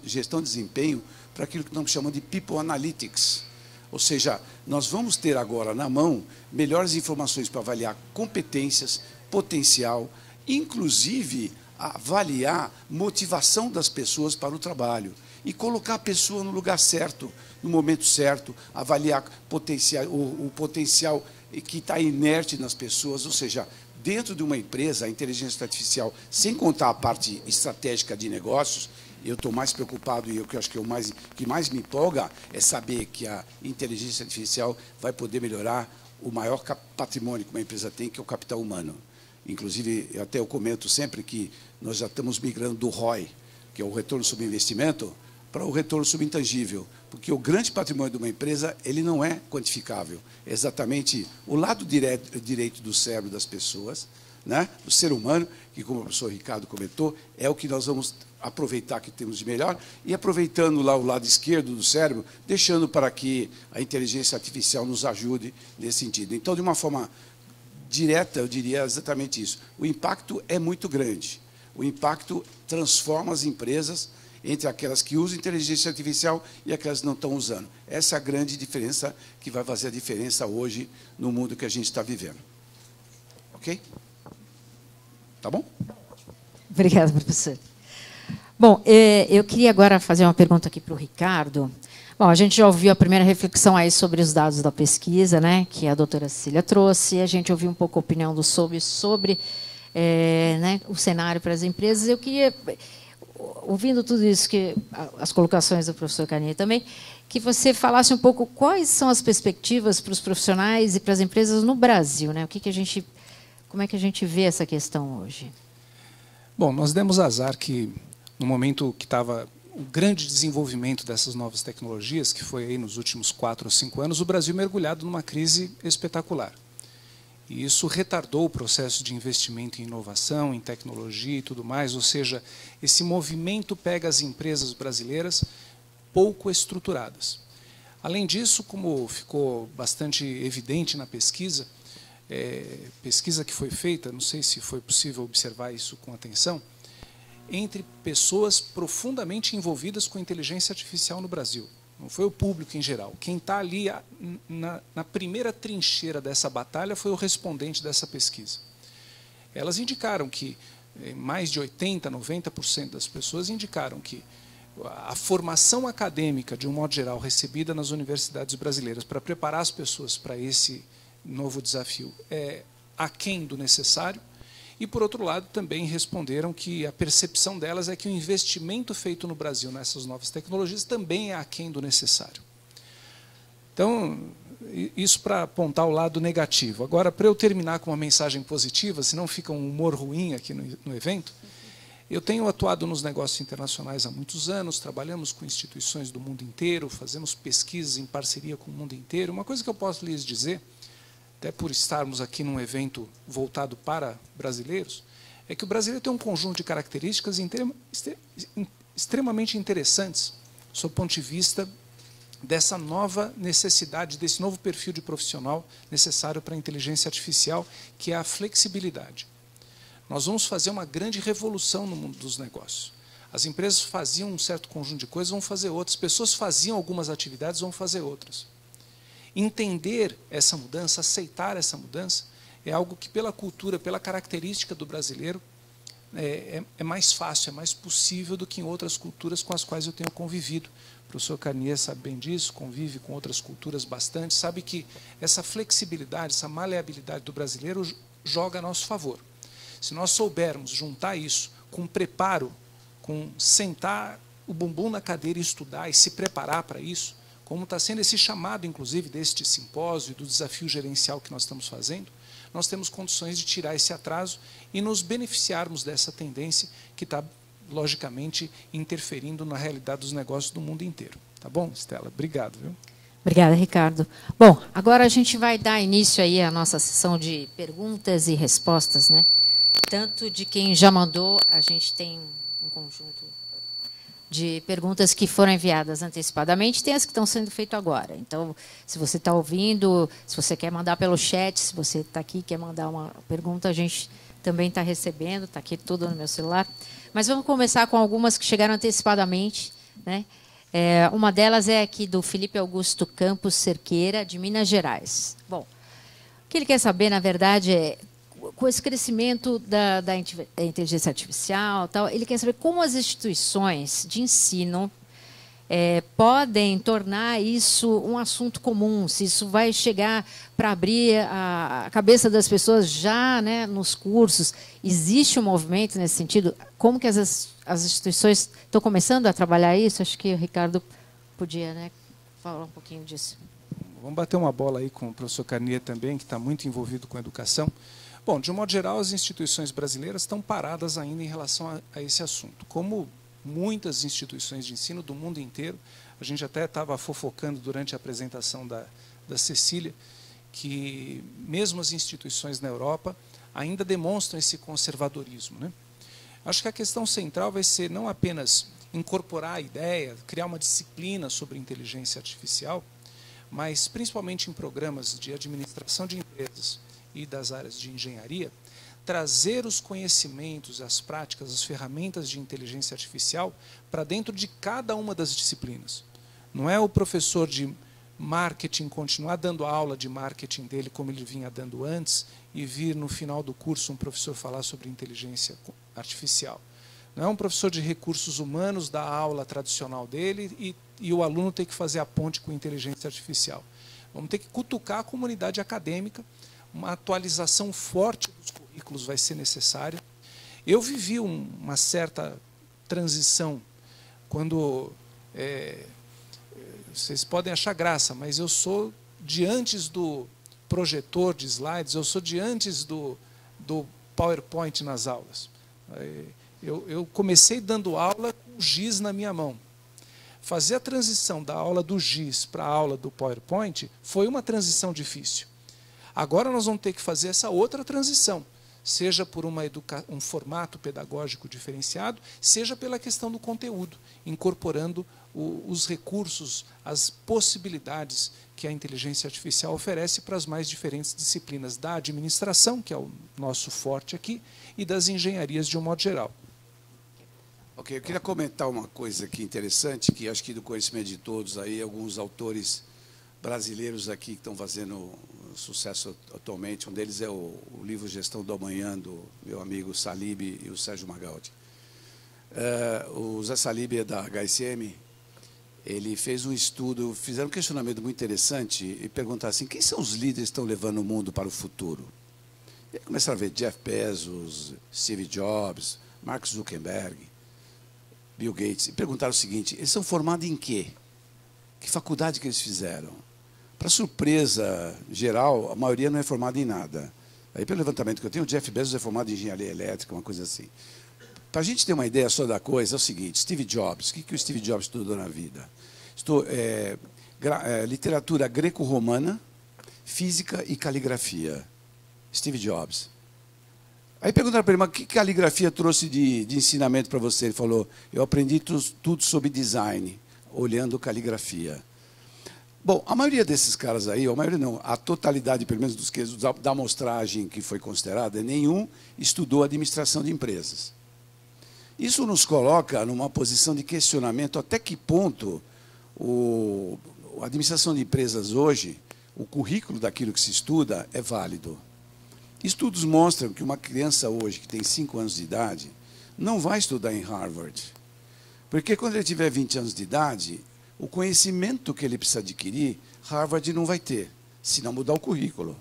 gestão de desempenho para aquilo que nós chamamos de People Analytics. Ou seja, nós vamos ter agora na mão melhores informações para avaliar competências, potencial, inclusive avaliar motivação das pessoas para o trabalho e colocar a pessoa no lugar certo, no momento certo, avaliar o potencial que está inerte nas pessoas, ou seja, dentro de uma empresa, a inteligência artificial, sem contar a parte estratégica de negócios, eu estou mais preocupado e o que eu acho que que mais me empolga é saber que a inteligência artificial vai poder melhorar o maior patrimônio que uma empresa tem, que é o capital humano. Inclusive, eu comento sempre que nós já estamos migrando do ROI, que é o retorno sobre investimento, para o retorno sobre intangível, porque o grande patrimônio de uma empresa ele não é quantificável. É exatamente o lado direito do cérebro das pessoas, né, do ser humano, que, como o professor Ricardo comentou, é o que nós vamos aproveitar que temos de melhor, e aproveitando lá o lado esquerdo do cérebro, deixando para que a inteligência artificial nos ajude nesse sentido. Então, de uma forma direta, eu diria exatamente isso. O impacto é muito grande. O impacto transforma as empresas entre aquelas que usam inteligência artificial e aquelas que não estão usando. Essa é a grande diferença que vai fazer a diferença hoje no mundo que a gente está vivendo. Ok? Tá bom? Obrigada, professor. Bom, eu queria agora fazer uma pergunta aqui para o Ricardo. Bom, a gente já ouviu a primeira reflexão aí sobre os dados da pesquisa, né, que a doutora Cecília trouxe. A gente ouviu um pouco a opinião do sobre né, o cenário para as empresas. Eu queria, ouvindo tudo isso, as colocações do professor Carnier também, que você falasse um pouco quais são as perspectivas para os profissionais e para as empresas no Brasil, né? Como é que a gente vê essa questão hoje? Bom, nós demos azar que, no momento que estava o grande desenvolvimento dessas novas tecnologias, que foi aí nos últimos 4 ou 5 anos, o Brasil mergulhado numa crise espetacular. E isso retardou o processo de investimento em inovação, em tecnologia e tudo mais, ou seja, esse movimento pega as empresas brasileiras pouco estruturadas. Além disso, como ficou bastante evidente na pesquisa que foi feita, não sei se foi possível observar isso com atenção, entre pessoas profundamente envolvidas com inteligência artificial no Brasil. Não foi o público em geral. Quem está ali na primeira trincheira dessa batalha foi o respondente dessa pesquisa. Elas indicaram que mais de 80%, 90% das pessoas indicaram que a formação acadêmica, de um modo geral, recebida nas universidades brasileiras para preparar as pessoas para esse novo desafio é aquém do necessário. E, por outro lado, também responderam que a percepção delas é que o investimento feito no Brasil nessas novas tecnologias também é aquém do necessário. Então, isso para apontar o lado negativo. Agora, para eu terminar com uma mensagem positiva, senão fica um humor ruim aqui no evento, eu tenho atuado nos negócios internacionais há muitos anos, trabalhamos com instituições do mundo inteiro, fazemos pesquisas em parceria com o mundo inteiro. Uma coisa que eu posso lhes dizer, até por estarmos aqui num evento voltado para brasileiros, é que o brasileiro tem um conjunto de características extremamente interessantes, sob o ponto de vista dessa nova necessidade, desse novo perfil de profissional necessário para a inteligência artificial, que é a flexibilidade. Nós vamos fazer uma grande revolução no mundo dos negócios. As empresas faziam um certo conjunto de coisas, vão fazer outras. Pessoas faziam algumas atividades, vão fazer outras. entender essa mudança, aceitar essa mudança, é algo que, pela cultura, pela característica do brasileiro, é mais fácil, é mais possível do que em outras culturas com as quais eu tenho convivido. O professor Carnier sabe bem disso, convive com outras culturas bastante, sabe que essa flexibilidade, essa maleabilidade do brasileiro joga a nosso favor. Se nós soubermos juntar isso com preparo, com sentar o bumbum na cadeira e estudar e se preparar para isso, como está sendo esse chamado, inclusive, deste simpósio e do desafio gerencial que nós estamos fazendo, nós temos condições de tirar esse atraso e nos beneficiarmos dessa tendência que está, logicamente, interferindo na realidade dos negócios do mundo inteiro. Tá bom, Estela? Obrigado. Viu? Obrigada, Ricardo. Bom, agora a gente vai dar início aí à nossa sessão de perguntas e respostas, né? Tanto de quem já mandou, a gente tem um conjunto de perguntas que foram enviadas antecipadamente, tem as que estão sendo feitas agora. Então, se você está ouvindo, se você quer mandar pelo chat, se você está aqui e quer mandar uma pergunta, a gente também está recebendo, está aqui tudo no meu celular. Mas vamos começar com algumas que chegaram antecipadamente, né? Uma delas é aqui do Felipe Augusto Campos Cerqueira, de Minas Gerais. Bom, o que ele quer saber, na verdade, é, com esse crescimento da inteligência artificial, tal, ele quer saber como as instituições de ensino podem tornar isso um assunto comum, se isso vai chegar para abrir a cabeça das pessoas já, né, nos cursos. Existe um movimento nesse sentido? Como que as instituições estão começando a trabalhar isso? Acho que o Ricardo podia, né, falar um pouquinho disso. Vamos bater uma bola aí com o professor Carnier também, que está muito envolvido com a educação. Bom, de um modo geral, as instituições brasileiras estão paradas ainda em relação a esse assunto. Como muitas instituições de ensino do mundo inteiro, a gente até estava fofocando durante a apresentação da Cecília, que mesmo as instituições na Europa ainda demonstram esse conservadorismo, né? Acho que a questão central vai ser não apenas incorporar a ideia, criar uma disciplina sobre inteligência artificial, mas principalmente em programas de administração de empresas e das áreas de engenharia, trazer os conhecimentos, as práticas, as ferramentas de inteligência artificial para dentro de cada uma das disciplinas. Não é o professor de marketing continuar dando a aula de marketing dele como ele vinha dando antes e vir no final do curso um professor falar sobre inteligência artificial. Não é um professor de recursos humanos dar a aula tradicional dele e o aluno ter que fazer a ponte com inteligência artificial. Vamos ter que cutucar a comunidade acadêmica, uma atualização forte dos currículos vai ser necessária. Eu vivi uma certa transição quando... vocês podem achar graça, mas eu sou de antes do projetor de slides, eu sou de antes do PowerPoint nas aulas. Eu comecei dando aula com o giz na minha mão. Fazer a transição da aula do giz para a aula do PowerPoint foi uma transição difícil. Agora nós vamos ter que fazer essa outra transição, seja por um formato pedagógico diferenciado, seja pela questão do conteúdo, incorporando os recursos, as possibilidades que a inteligência artificial oferece para as mais diferentes disciplinas da administração, que é o nosso forte aqui, e das engenharias de um modo geral. Ok, eu queria comentar uma coisa aqui interessante, que acho que do conhecimento de todos, aí alguns autores brasileiros aqui que estão fazendo sucesso atualmente. Um deles é o livro Gestão do Amanhã, do meu amigo Salib e o Sérgio Magaldi. O Zé Salib é da HSM, ele fez um estudo, fizeram um questionamento muito interessante e perguntaram assim, quem são os líderes que estão levando o mundo para o futuro? E aí começaram a ver Jeff Bezos, Steve Jobs, Mark Zuckerberg, Bill Gates, e perguntaram o seguinte, eles são formados em quê? Que faculdade que eles fizeram? Para surpresa geral, a maioria não é formada em nada. Aí, pelo levantamento que eu tenho, o Jeff Bezos é formado em engenharia elétrica, uma coisa assim. Para a gente ter uma ideia só da coisa, é o seguinte, Steve Jobs, o que o Steve Jobs estudou na vida? Literatura greco-romana, física e caligrafia. Steve Jobs. Aí perguntaram para ele, mas que caligrafia trouxe de ensinamento para você? Ele falou, eu aprendi tudo sobre design, olhando caligrafia. Bom, a maioria desses caras aí, a maioria não, a totalidade, pelo menos dos que da amostragem que foi considerada, nenhum estudou administração de empresas. Isso nos coloca numa posição de questionamento até que ponto a administração de empresas hoje, o currículo daquilo que se estuda é válido. Estudos mostram que uma criança hoje, que tem 5 anos de idade, não vai estudar em Harvard. Porque quando ele tiver 20 anos de idade, o conhecimento que ele precisa adquirir, Harvard não vai ter, se não mudar o currículo.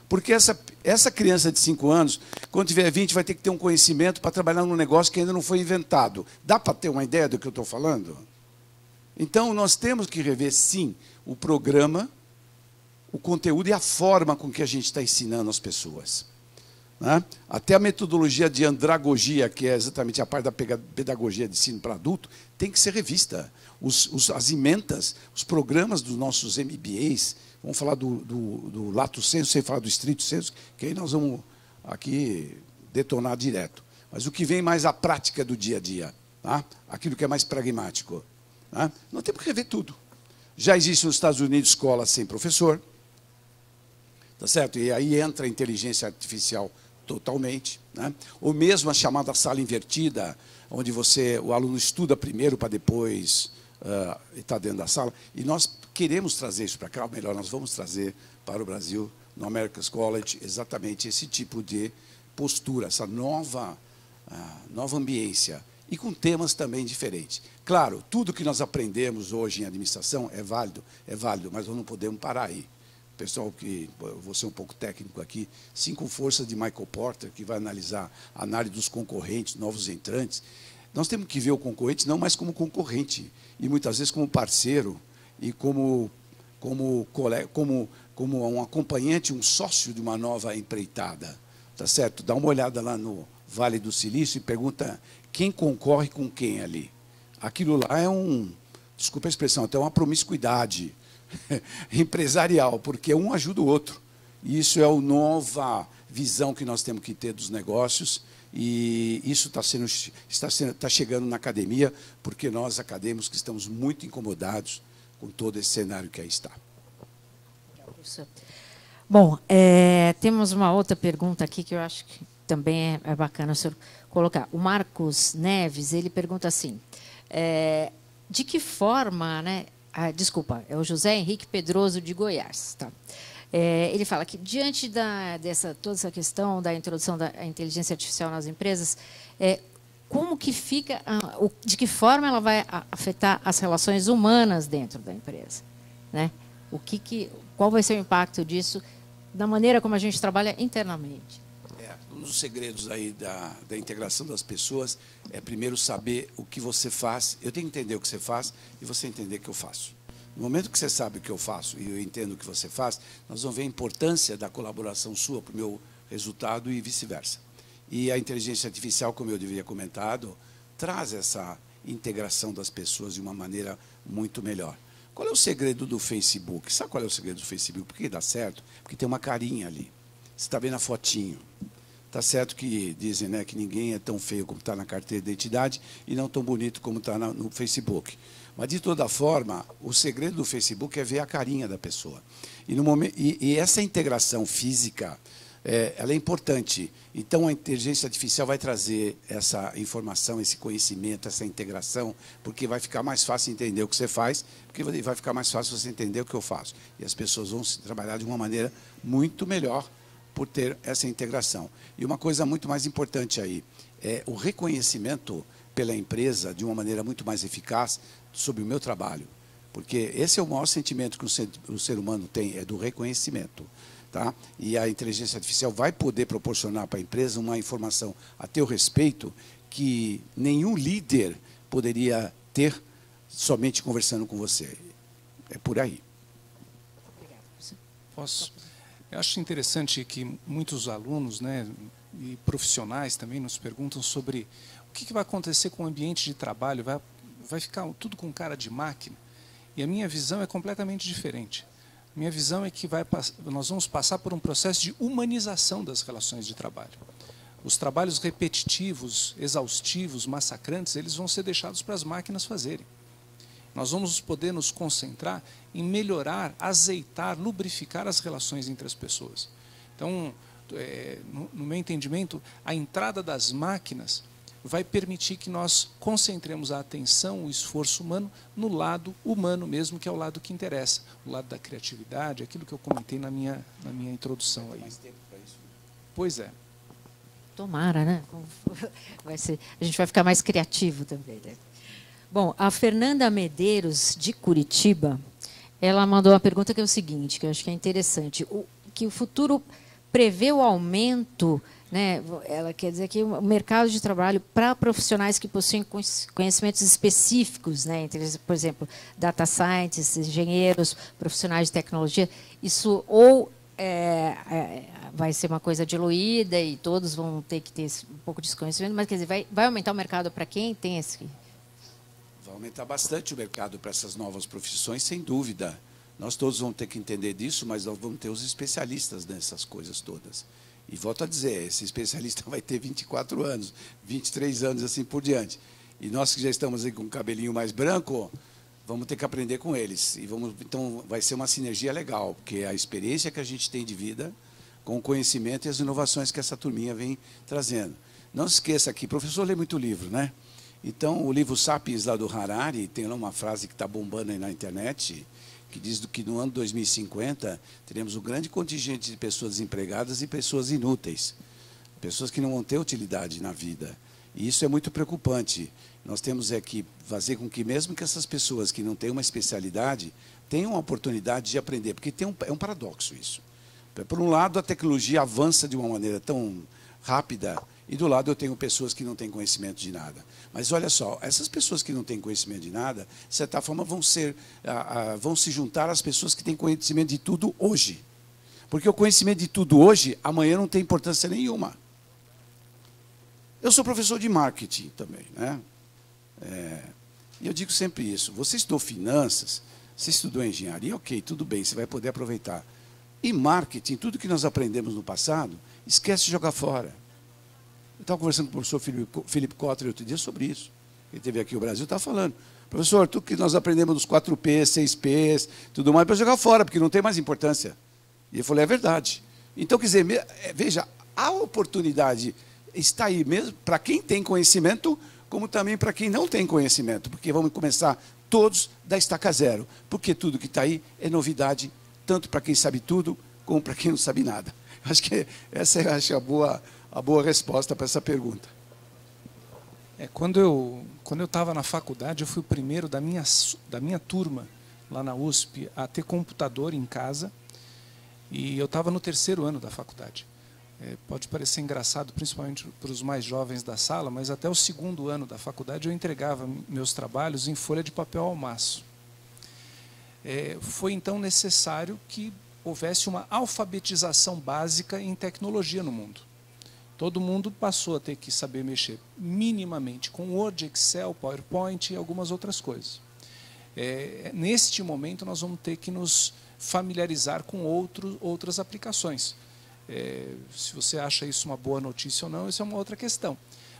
Porque essa criança de 5 anos, quando tiver 20, vai ter que ter um conhecimento para trabalhar num negócio que ainda não foi inventado. Dá para ter uma ideia do que eu estou falando? Então, nós temos que rever, sim, o programa, o conteúdo e a forma com que a gente está ensinando as pessoas. Né? Até a metodologia de andragogia, que é exatamente a parte da pedagogia de ensino para adulto, tem que ser revista. As emendas, os programas dos nossos MBAs, vamos falar do lato sensu, sem falar do estrito sensu, que aí nós vamos aqui detonar direto. Mas o que vem mais à prática do dia a dia, tá? Aquilo que é mais pragmático. Tá? Nós temos que rever tudo. Já existe nos Estados Unidos escola sem professor, tá certo? E aí entra a inteligência artificial totalmente, né? Ou mesmo a chamada sala invertida, onde o aluno estuda primeiro para depois estar dentro da sala. E nós queremos trazer isso para cá, ou melhor, nós vamos trazer para o Brasil, no America's College, exatamente esse tipo de postura, essa nova ambiência, e com temas também diferentes. Claro, tudo que nós aprendemos hoje em administração é válido, mas nós não podemos parar aí. Pessoal, eu vou ser um pouco técnico aqui, 5 forças de Michael Porter, que vai analisar a análise dos concorrentes, novos entrantes. Nós temos que ver o concorrente não mais como concorrente, e muitas vezes como parceiro, e como um acompanhante, um sócio de uma nova empreitada. Tá certo? Dá uma olhada lá no Vale do Silício e pergunta quem concorre com quem ali. Aquilo lá é desculpa a expressão, até uma promiscuidade empresarial, porque um ajuda o outro. E isso é a nova visão que nós temos que ter dos negócios, e isso está chegando na academia, porque nós, acadêmicos, que estamos muito incomodados com todo esse cenário que aí está. Bom, temos uma outra pergunta aqui que eu acho que também é bacana o senhor colocar. O Marcos Neves, ele pergunta assim, de que forma, né? Desculpa, é o José Henrique Pedroso de Goiás. Tá? Ele fala que, diante toda essa questão da introdução da inteligência artificial nas empresas, como que fica, de que forma ela vai afetar as relações humanas dentro da empresa? Né? Qual vai ser o impacto disso da maneira como a gente trabalha internamente? Um dos segredos aí da integração das pessoas é primeiro saber o que você faz. Eu tenho que entender o que você faz e você entender o que eu faço. No momento que você sabe o que eu faço e eu entendo o que você faz, nós vamos ver a importância da colaboração sua para o meu resultado e vice-versa. E a inteligência artificial, como eu havia comentado, traz essa integração das pessoas de uma maneira muito melhor. Qual é o segredo do Facebook? Sabe qual é o segredo do Facebook? Por que dá certo? Porque tem uma carinha ali. Você está vendo a fotinho. Está certo que dizem, né, que ninguém é tão feio como está na carteira de identidade e não tão bonito como está no Facebook. Mas, de toda forma, o segredo do Facebook é ver a carinha da pessoa. E essa integração física, ela é importante. Então, a inteligência artificial vai trazer essa informação, esse conhecimento, essa integração, porque vai ficar mais fácil entender o que você faz, porque vai ficar mais fácil você entender o que eu faço. E as pessoas vão trabalhar de uma maneira muito melhor por ter essa integração. E uma coisa muito mais importante aí, é o reconhecimento pela empresa de uma maneira muito mais eficaz sobre o meu trabalho. Porque esse é o maior sentimento que o ser humano tem, é do reconhecimento. Tá? E a inteligência artificial vai poder proporcionar para a empresa uma informação a teu respeito que nenhum líder poderia ter somente conversando com você. É por aí. Posso? Eu acho interessante que muitos alunos, né, e profissionais também nos perguntam sobre o que vai acontecer com o ambiente de trabalho, vai ficar tudo com cara de máquina? E a minha visão é completamente diferente. A minha visão é que nós vamos passar por um processo de humanização das relações de trabalho. Os trabalhos repetitivos, exaustivos, massacrantes, eles vão ser deixados para as máquinas fazerem. Nós vamos poder nos concentrar em melhorar, azeitar, lubrificar as relações entre as pessoas. Então, no meu entendimento, a entrada das máquinas vai permitir que nós concentremos a atenção, o esforço humano, no lado humano mesmo, que é o lado que interessa, o lado da criatividade, aquilo que eu comentei na minha introdução aí. Mais tempo para isso? Pois é. Tomara, né? Vai ser, a gente vai ficar mais criativo também, né? Bom, a Fernanda Medeiros, de Curitiba, ela mandou uma pergunta que é o seguinte, que eu acho que é interessante. Que o futuro prevê o aumento, né? Ela quer dizer que o mercado de trabalho para profissionais que possuem conhecimentos específicos, né? Entre, por exemplo, data scientists, engenheiros, profissionais de tecnologia, isso ou vai ser uma coisa diluída e todos vão ter que ter um pouco de conhecimento, mas quer dizer, vai aumentar o mercado para quem tem esse... Vai aumentar bastante o mercado para essas novas profissões, sem dúvida. Nós todos vamos ter que entender disso, mas nós vamos ter os especialistas nessas coisas todas. E volto a dizer, esse especialista vai ter 24 anos, 23 anos, assim por diante. E nós que já estamos aí com o cabelinho mais branco, vamos ter que aprender com eles. Então, vai ser uma sinergia legal, porque a experiência que a gente tem de vida, com o conhecimento e as inovações que essa turminha vem trazendo. Não se esqueça que o professor lê muito livro, né? Então, o livro Sapiens, lá do Harari, tem lá uma frase que está bombando aí na internet, que diz que no ano 2050 teremos um grande contingente de pessoas desempregadas e pessoas inúteis, pessoas que não vão ter utilidade na vida. E isso é muito preocupante. Nós temos que fazer com que, mesmo que essas pessoas que não têm uma especialidade, tenham a oportunidade de aprender, porque é um paradoxo isso. Por um lado, a tecnologia avança de uma maneira tão rápida, e do lado eu tenho pessoas que não têm conhecimento de nada. Mas olha só, essas pessoas que não têm conhecimento de nada, de certa forma, vão se juntar às pessoas que têm conhecimento de tudo hoje. Porque o conhecimento de tudo hoje, amanhã não tem importância nenhuma. Eu sou professor de marketing também, né? E eu digo sempre isso. Você estudou finanças, você estudou engenharia, ok, tudo bem, você vai poder aproveitar. E marketing, tudo que nós aprendemos no passado, esquece de jogar fora. Eu estava conversando com o professor Felipe Kotler outro dia sobre isso. Ele esteve aqui no Brasil, estava falando. Professor, tudo que nós aprendemos dos 4Ps, 6Ps, tudo mais, para jogar fora, porque não tem mais importância. E ele falou, é verdade. Então, quer dizer, veja, a oportunidade está aí mesmo para quem tem conhecimento, como também para quem não tem conhecimento, porque vamos começar todos da estaca zero, porque tudo que está aí é novidade, tanto para quem sabe tudo, como para quem não sabe nada. Acho que essa é a boa resposta para essa pergunta. Quando eu estava na faculdade, eu fui o primeiro da minha turma, lá na USP, a ter computador em casa, e eu estava no 3º ano da faculdade. Pode parecer engraçado, principalmente para os mais jovens da sala, mas até o 2º ano da faculdade eu entregava meus trabalhos em folha de papel ao maço. Foi então necessário que houvesse uma alfabetização básica em tecnologia no mundo. Todo mundo passou a ter que saber mexer minimamente com Word, Excel, PowerPoint e algumas outras coisas. Neste momento, nós vamos ter que nos familiarizar com outras aplicações. Se você acha isso uma boa notícia ou não, isso é uma outra questão.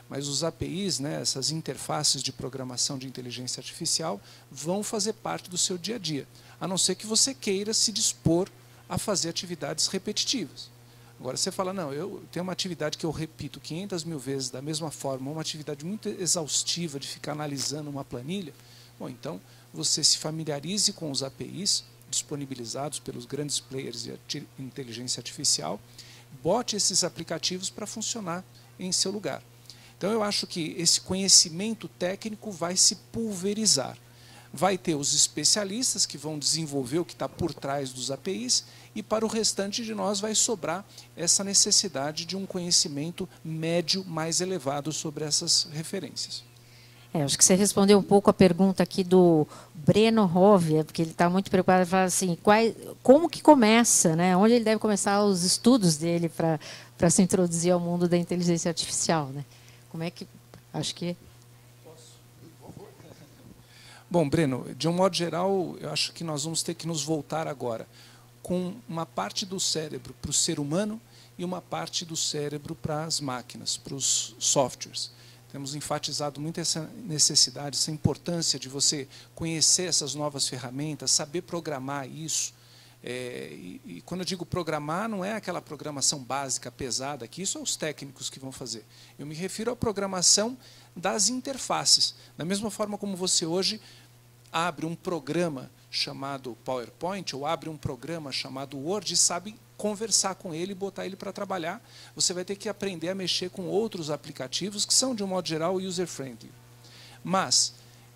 Mas os APIs, né, essas interfaces de programação de inteligência artificial, vão fazer parte do seu dia a dia, a não ser que você queira se dispor a fazer atividades repetitivas. Agora, você fala, não, eu tenho uma atividade que eu repito 500 mil vezes da mesma forma, uma atividade muito exaustiva de ficar analisando uma planilha. Bom, então, você se familiarize com os APIs disponibilizados pelos grandes players de inteligência artificial, bote esses aplicativos para funcionar em seu lugar. Então, eu acho que esse conhecimento técnico vai se pulverizar. Vai ter os especialistas que vão desenvolver o que está por trás dos APIs, e para o restante de nós vai sobrar essa necessidade de um conhecimento médio mais elevado sobre essas referências. Acho que você respondeu um pouco a pergunta aqui do Breno Rovia, porque ele está muito preocupado, ele fala assim, como que começa, né? Onde ele deve começar os estudos dele para se introduzir ao mundo da inteligência artificial, né? Como é que... Acho que... Bom, Breno, de um modo geral, eu acho que nós vamos ter que nos voltar agora com uma parte do cérebro para o ser humano e uma parte do cérebro para as máquinas, para os softwares. Temos enfatizado muito essa necessidade, essa importância de você conhecer essas novas ferramentas, saber programar isso. E quando eu digo programar, não é aquela programação básica, pesada, que isso é os técnicos que vão fazer. Eu me refiro à programação das interfaces. Da mesma forma como você hoje abre um programa chamado PowerPoint, ou abre um programa chamado Word e sabe conversar com ele e botar ele para trabalhar, você vai ter que aprender a mexer com outros aplicativos que são, de um modo geral, user-friendly. Mas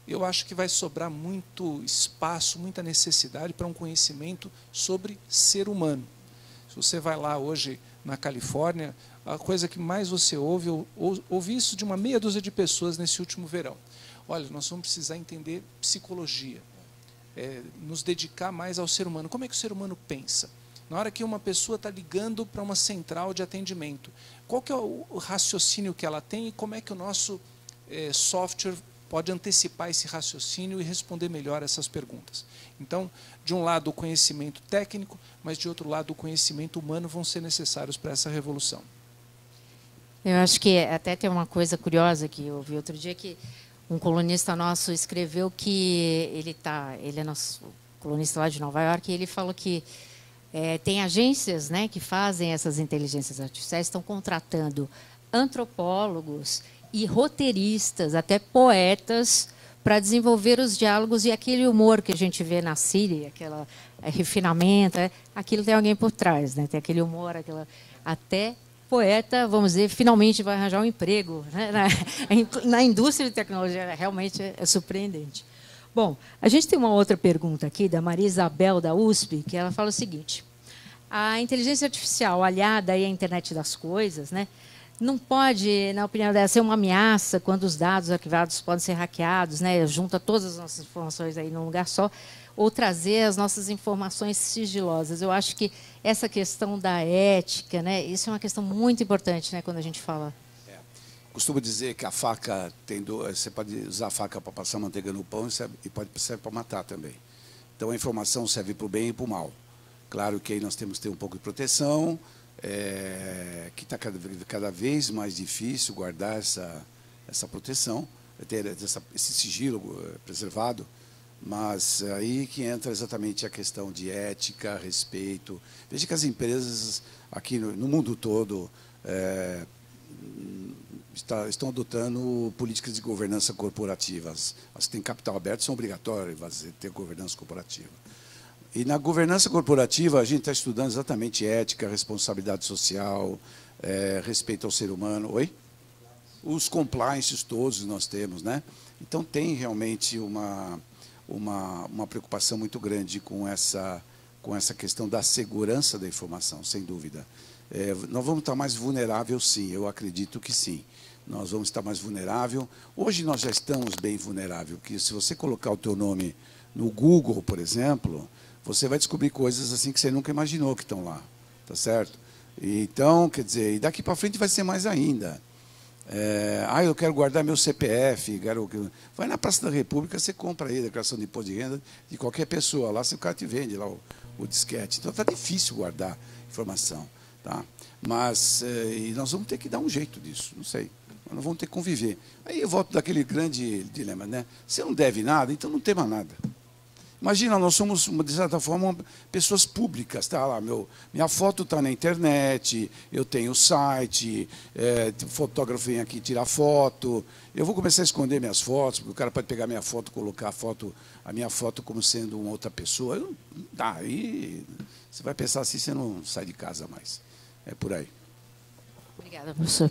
eu acho que vai sobrar muito espaço, muita necessidade para um conhecimento sobre ser humano. Se você vai lá hoje na Califórnia, a coisa que mais você ouve, eu ouvi isso de uma meia dúzia de pessoas nesse último verão. Olha, nós vamos precisar entender psicologia, nos dedicar mais ao ser humano. Como é que o ser humano pensa? Na hora que uma pessoa está ligando para uma central de atendimento, qual que é o raciocínio que ela tem e como é que o nosso software pode antecipar esse raciocínio e responder melhor essas perguntas. Então, de um lado, o conhecimento técnico, mas, de outro lado, o conhecimento humano vão ser necessários para essa revolução. Eu acho que até tem uma coisa curiosa que eu vi outro dia, que um colunista nosso escreveu que ele é nosso colunista lá de Nova York, e ele falou que tem agências, né, que fazem essas inteligências artificiais, estão contratando antropólogos e roteiristas, até poetas, para desenvolver os diálogos e aquele humor que a gente vê na Siri, aquele refinamento, aquilo tem alguém por trás, né? Tem aquele humor, até poeta, vamos dizer, finalmente vai arranjar um emprego, né? Na indústria de tecnologia, realmente é surpreendente. Bom, a gente tem uma outra pergunta aqui, da Maria Isabel, da USP, que ela fala o seguinte: a inteligência artificial aliada à internet das coisas, né, não pode, na opinião dela, ser uma ameaça quando os dados arquivados podem ser hackeados, né, junta todas as nossas informações aí num lugar só, ou trazer as nossas informações sigilosas. Eu acho que essa questão da ética, né, isso é uma questão muito importante, né, quando a gente fala. Costumo dizer que a faca você pode usar a faca para passar manteiga no pão e pode servir para matar também. Então a informação serve para o bem e para o mal. Claro que aí nós temos que ter um pouco de proteção, que está cada vez mais difícil guardar essa proteção, ter esse sigilo preservado, mas aí que entra exatamente a questão de ética, respeito. Veja que as empresas aqui no mundo todo estão adotando políticas de governança corporativa. As que têm capital aberto são obrigatórias ter governança corporativa. E na governança corporativa, a gente está estudando exatamente ética, responsabilidade social, respeito ao ser humano. Oi? Os compliances todos nós temos, né? Então, tem realmente uma preocupação muito grande com essa questão da segurança da informação, sem dúvida. Nós vamos estar mais vulneráveis, sim, eu acredito que sim. Nós vamos estar mais vulneráveis. Hoje nós já estamos bem vulneráveis, porque se você colocar o teu nome no Google, por exemplo, você vai descobrir coisas assim que você nunca imaginou que estão lá, tá certo? Então, quer dizer, e daqui para frente vai ser mais ainda. Eu quero guardar meu CPF, vai na Praça da República, você compra aí a declaração de imposto de renda de qualquer pessoa, lá o cara te vende lá o disquete. Então está difícil guardar informação, tá? Mas e nós vamos ter que dar um jeito disso, não sei. Nós vamos ter que conviver. Aí eu volto daquele grande dilema, né? Você não deve nada, então não tema nada. Imagina, nós somos, de certa forma, pessoas públicas. Tá lá, minha foto está na internet, eu tenho site, fotógrafo vem aqui tirar foto. Eu vou começar a esconder minhas fotos, porque o cara pode pegar minha foto, colocar a minha foto como sendo uma outra pessoa. Aí você vai pensar assim, você não sai de casa mais. É por aí. Obrigada, professor.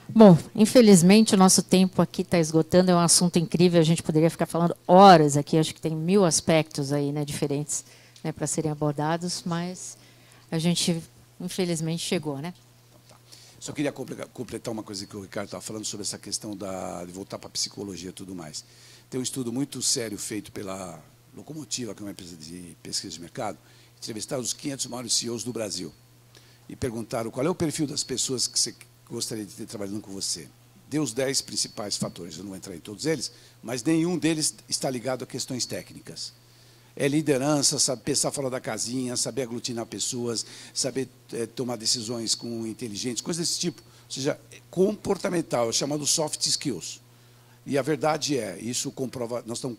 Bom, infelizmente o nosso tempo aqui está esgotando, é um assunto incrível, a gente poderia ficar falando horas aqui, acho que tem 1000 aspectos aí, né, diferentes, né, para serem abordados, mas a gente, infelizmente, chegou, né? Só queria completar uma coisa que o Ricardo estava falando sobre essa questão de voltar para a psicologia e tudo mais. Tem um estudo muito sério feito pela Locomotiva, que é uma empresa de pesquisa de mercado, entrevistaram os 500 maiores CEOs do Brasil e perguntaram qual é o perfil das pessoas que você gostaria de ter trabalhando com você. Deu os 10 principais fatores, eu não vou entrar em todos eles, mas nenhum deles está ligado a questões técnicas. É liderança, saber pensar fora da casinha, saber aglutinar pessoas, saber tomar decisões inteligentes, coisas desse tipo. Ou seja, comportamental, é chamado soft skills. E a verdade é, isso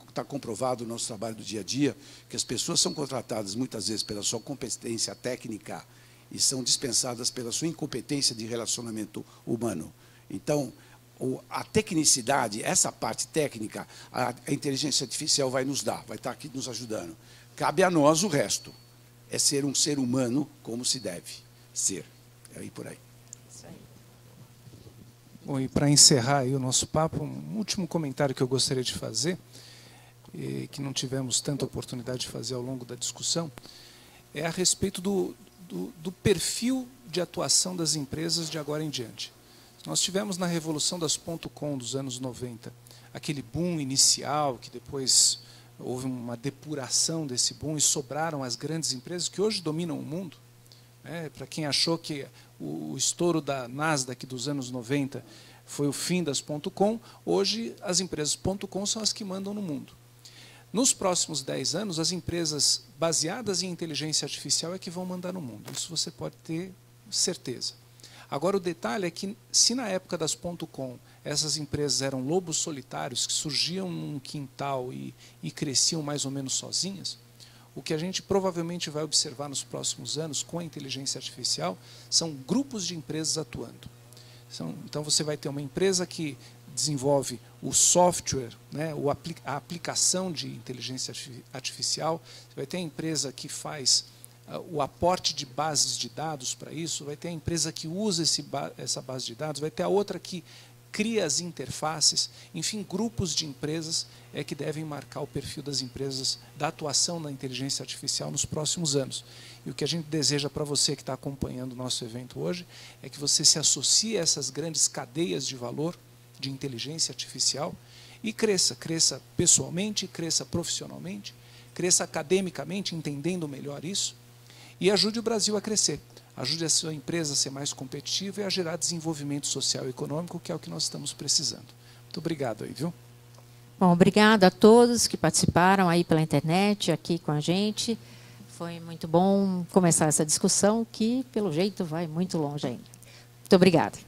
está comprovado no nosso trabalho do dia a dia, que as pessoas são contratadas muitas vezes pela sua competência técnica e são dispensadas pela sua incompetência de relacionamento humano. Então, a tecnicidade, essa parte técnica, a inteligência artificial vai nos dar, vai estar aqui nos ajudando. Cabe a nós o resto. É ser um ser humano como se deve ser. É aí por aí. Bom, e para encerrar aí o nosso papo, um último comentário que eu gostaria de fazer, que não tivemos tanta oportunidade de fazer ao longo da discussão, é a respeito do perfil de atuação das empresas de agora em diante. Nós tivemos na revolução das .com dos anos 90, aquele boom inicial, que depois houve uma depuração desse boom e sobraram as grandes empresas que hoje dominam o mundo. Para quem achou que o estouro da Nasdaq dos anos 90 foi o fim das .com, hoje as empresas .com são as que mandam no mundo. Nos próximos 10 anos, as empresas baseadas em inteligência artificial é que vão mandar no mundo. Isso você pode ter certeza. Agora, o detalhe é que, se na época das .com essas empresas eram lobos solitários que surgiam num quintal e cresciam mais ou menos sozinhas, o que a gente provavelmente vai observar nos próximos anos com a inteligência artificial são grupos de empresas atuando. Então, você vai ter uma empresa que desenvolve o software, né, a aplicação de inteligência artificial, você vai ter a empresa que faz o aporte de bases de dados para isso, vai ter a empresa que usa essa base de dados, vai ter a outra que cria as interfaces, enfim, grupos de empresas é que devem marcar o perfil das empresas da atuação na inteligência artificial nos próximos anos. E o que a gente deseja para você que está acompanhando o nosso evento hoje é que você se associe a essas grandes cadeias de valor de inteligência artificial e cresça pessoalmente, cresça profissionalmente, cresça academicamente, entendendo melhor isso, e ajude o Brasil a crescer. Ajude a sua empresa a ser mais competitiva e a gerar desenvolvimento social e econômico, que é o que nós estamos precisando. Muito obrigado aí, viu? Bom, obrigado a todos que participaram aí pela internet, aqui com a gente. Foi muito bom começar essa discussão, que, pelo jeito, vai muito longe ainda. Muito obrigada.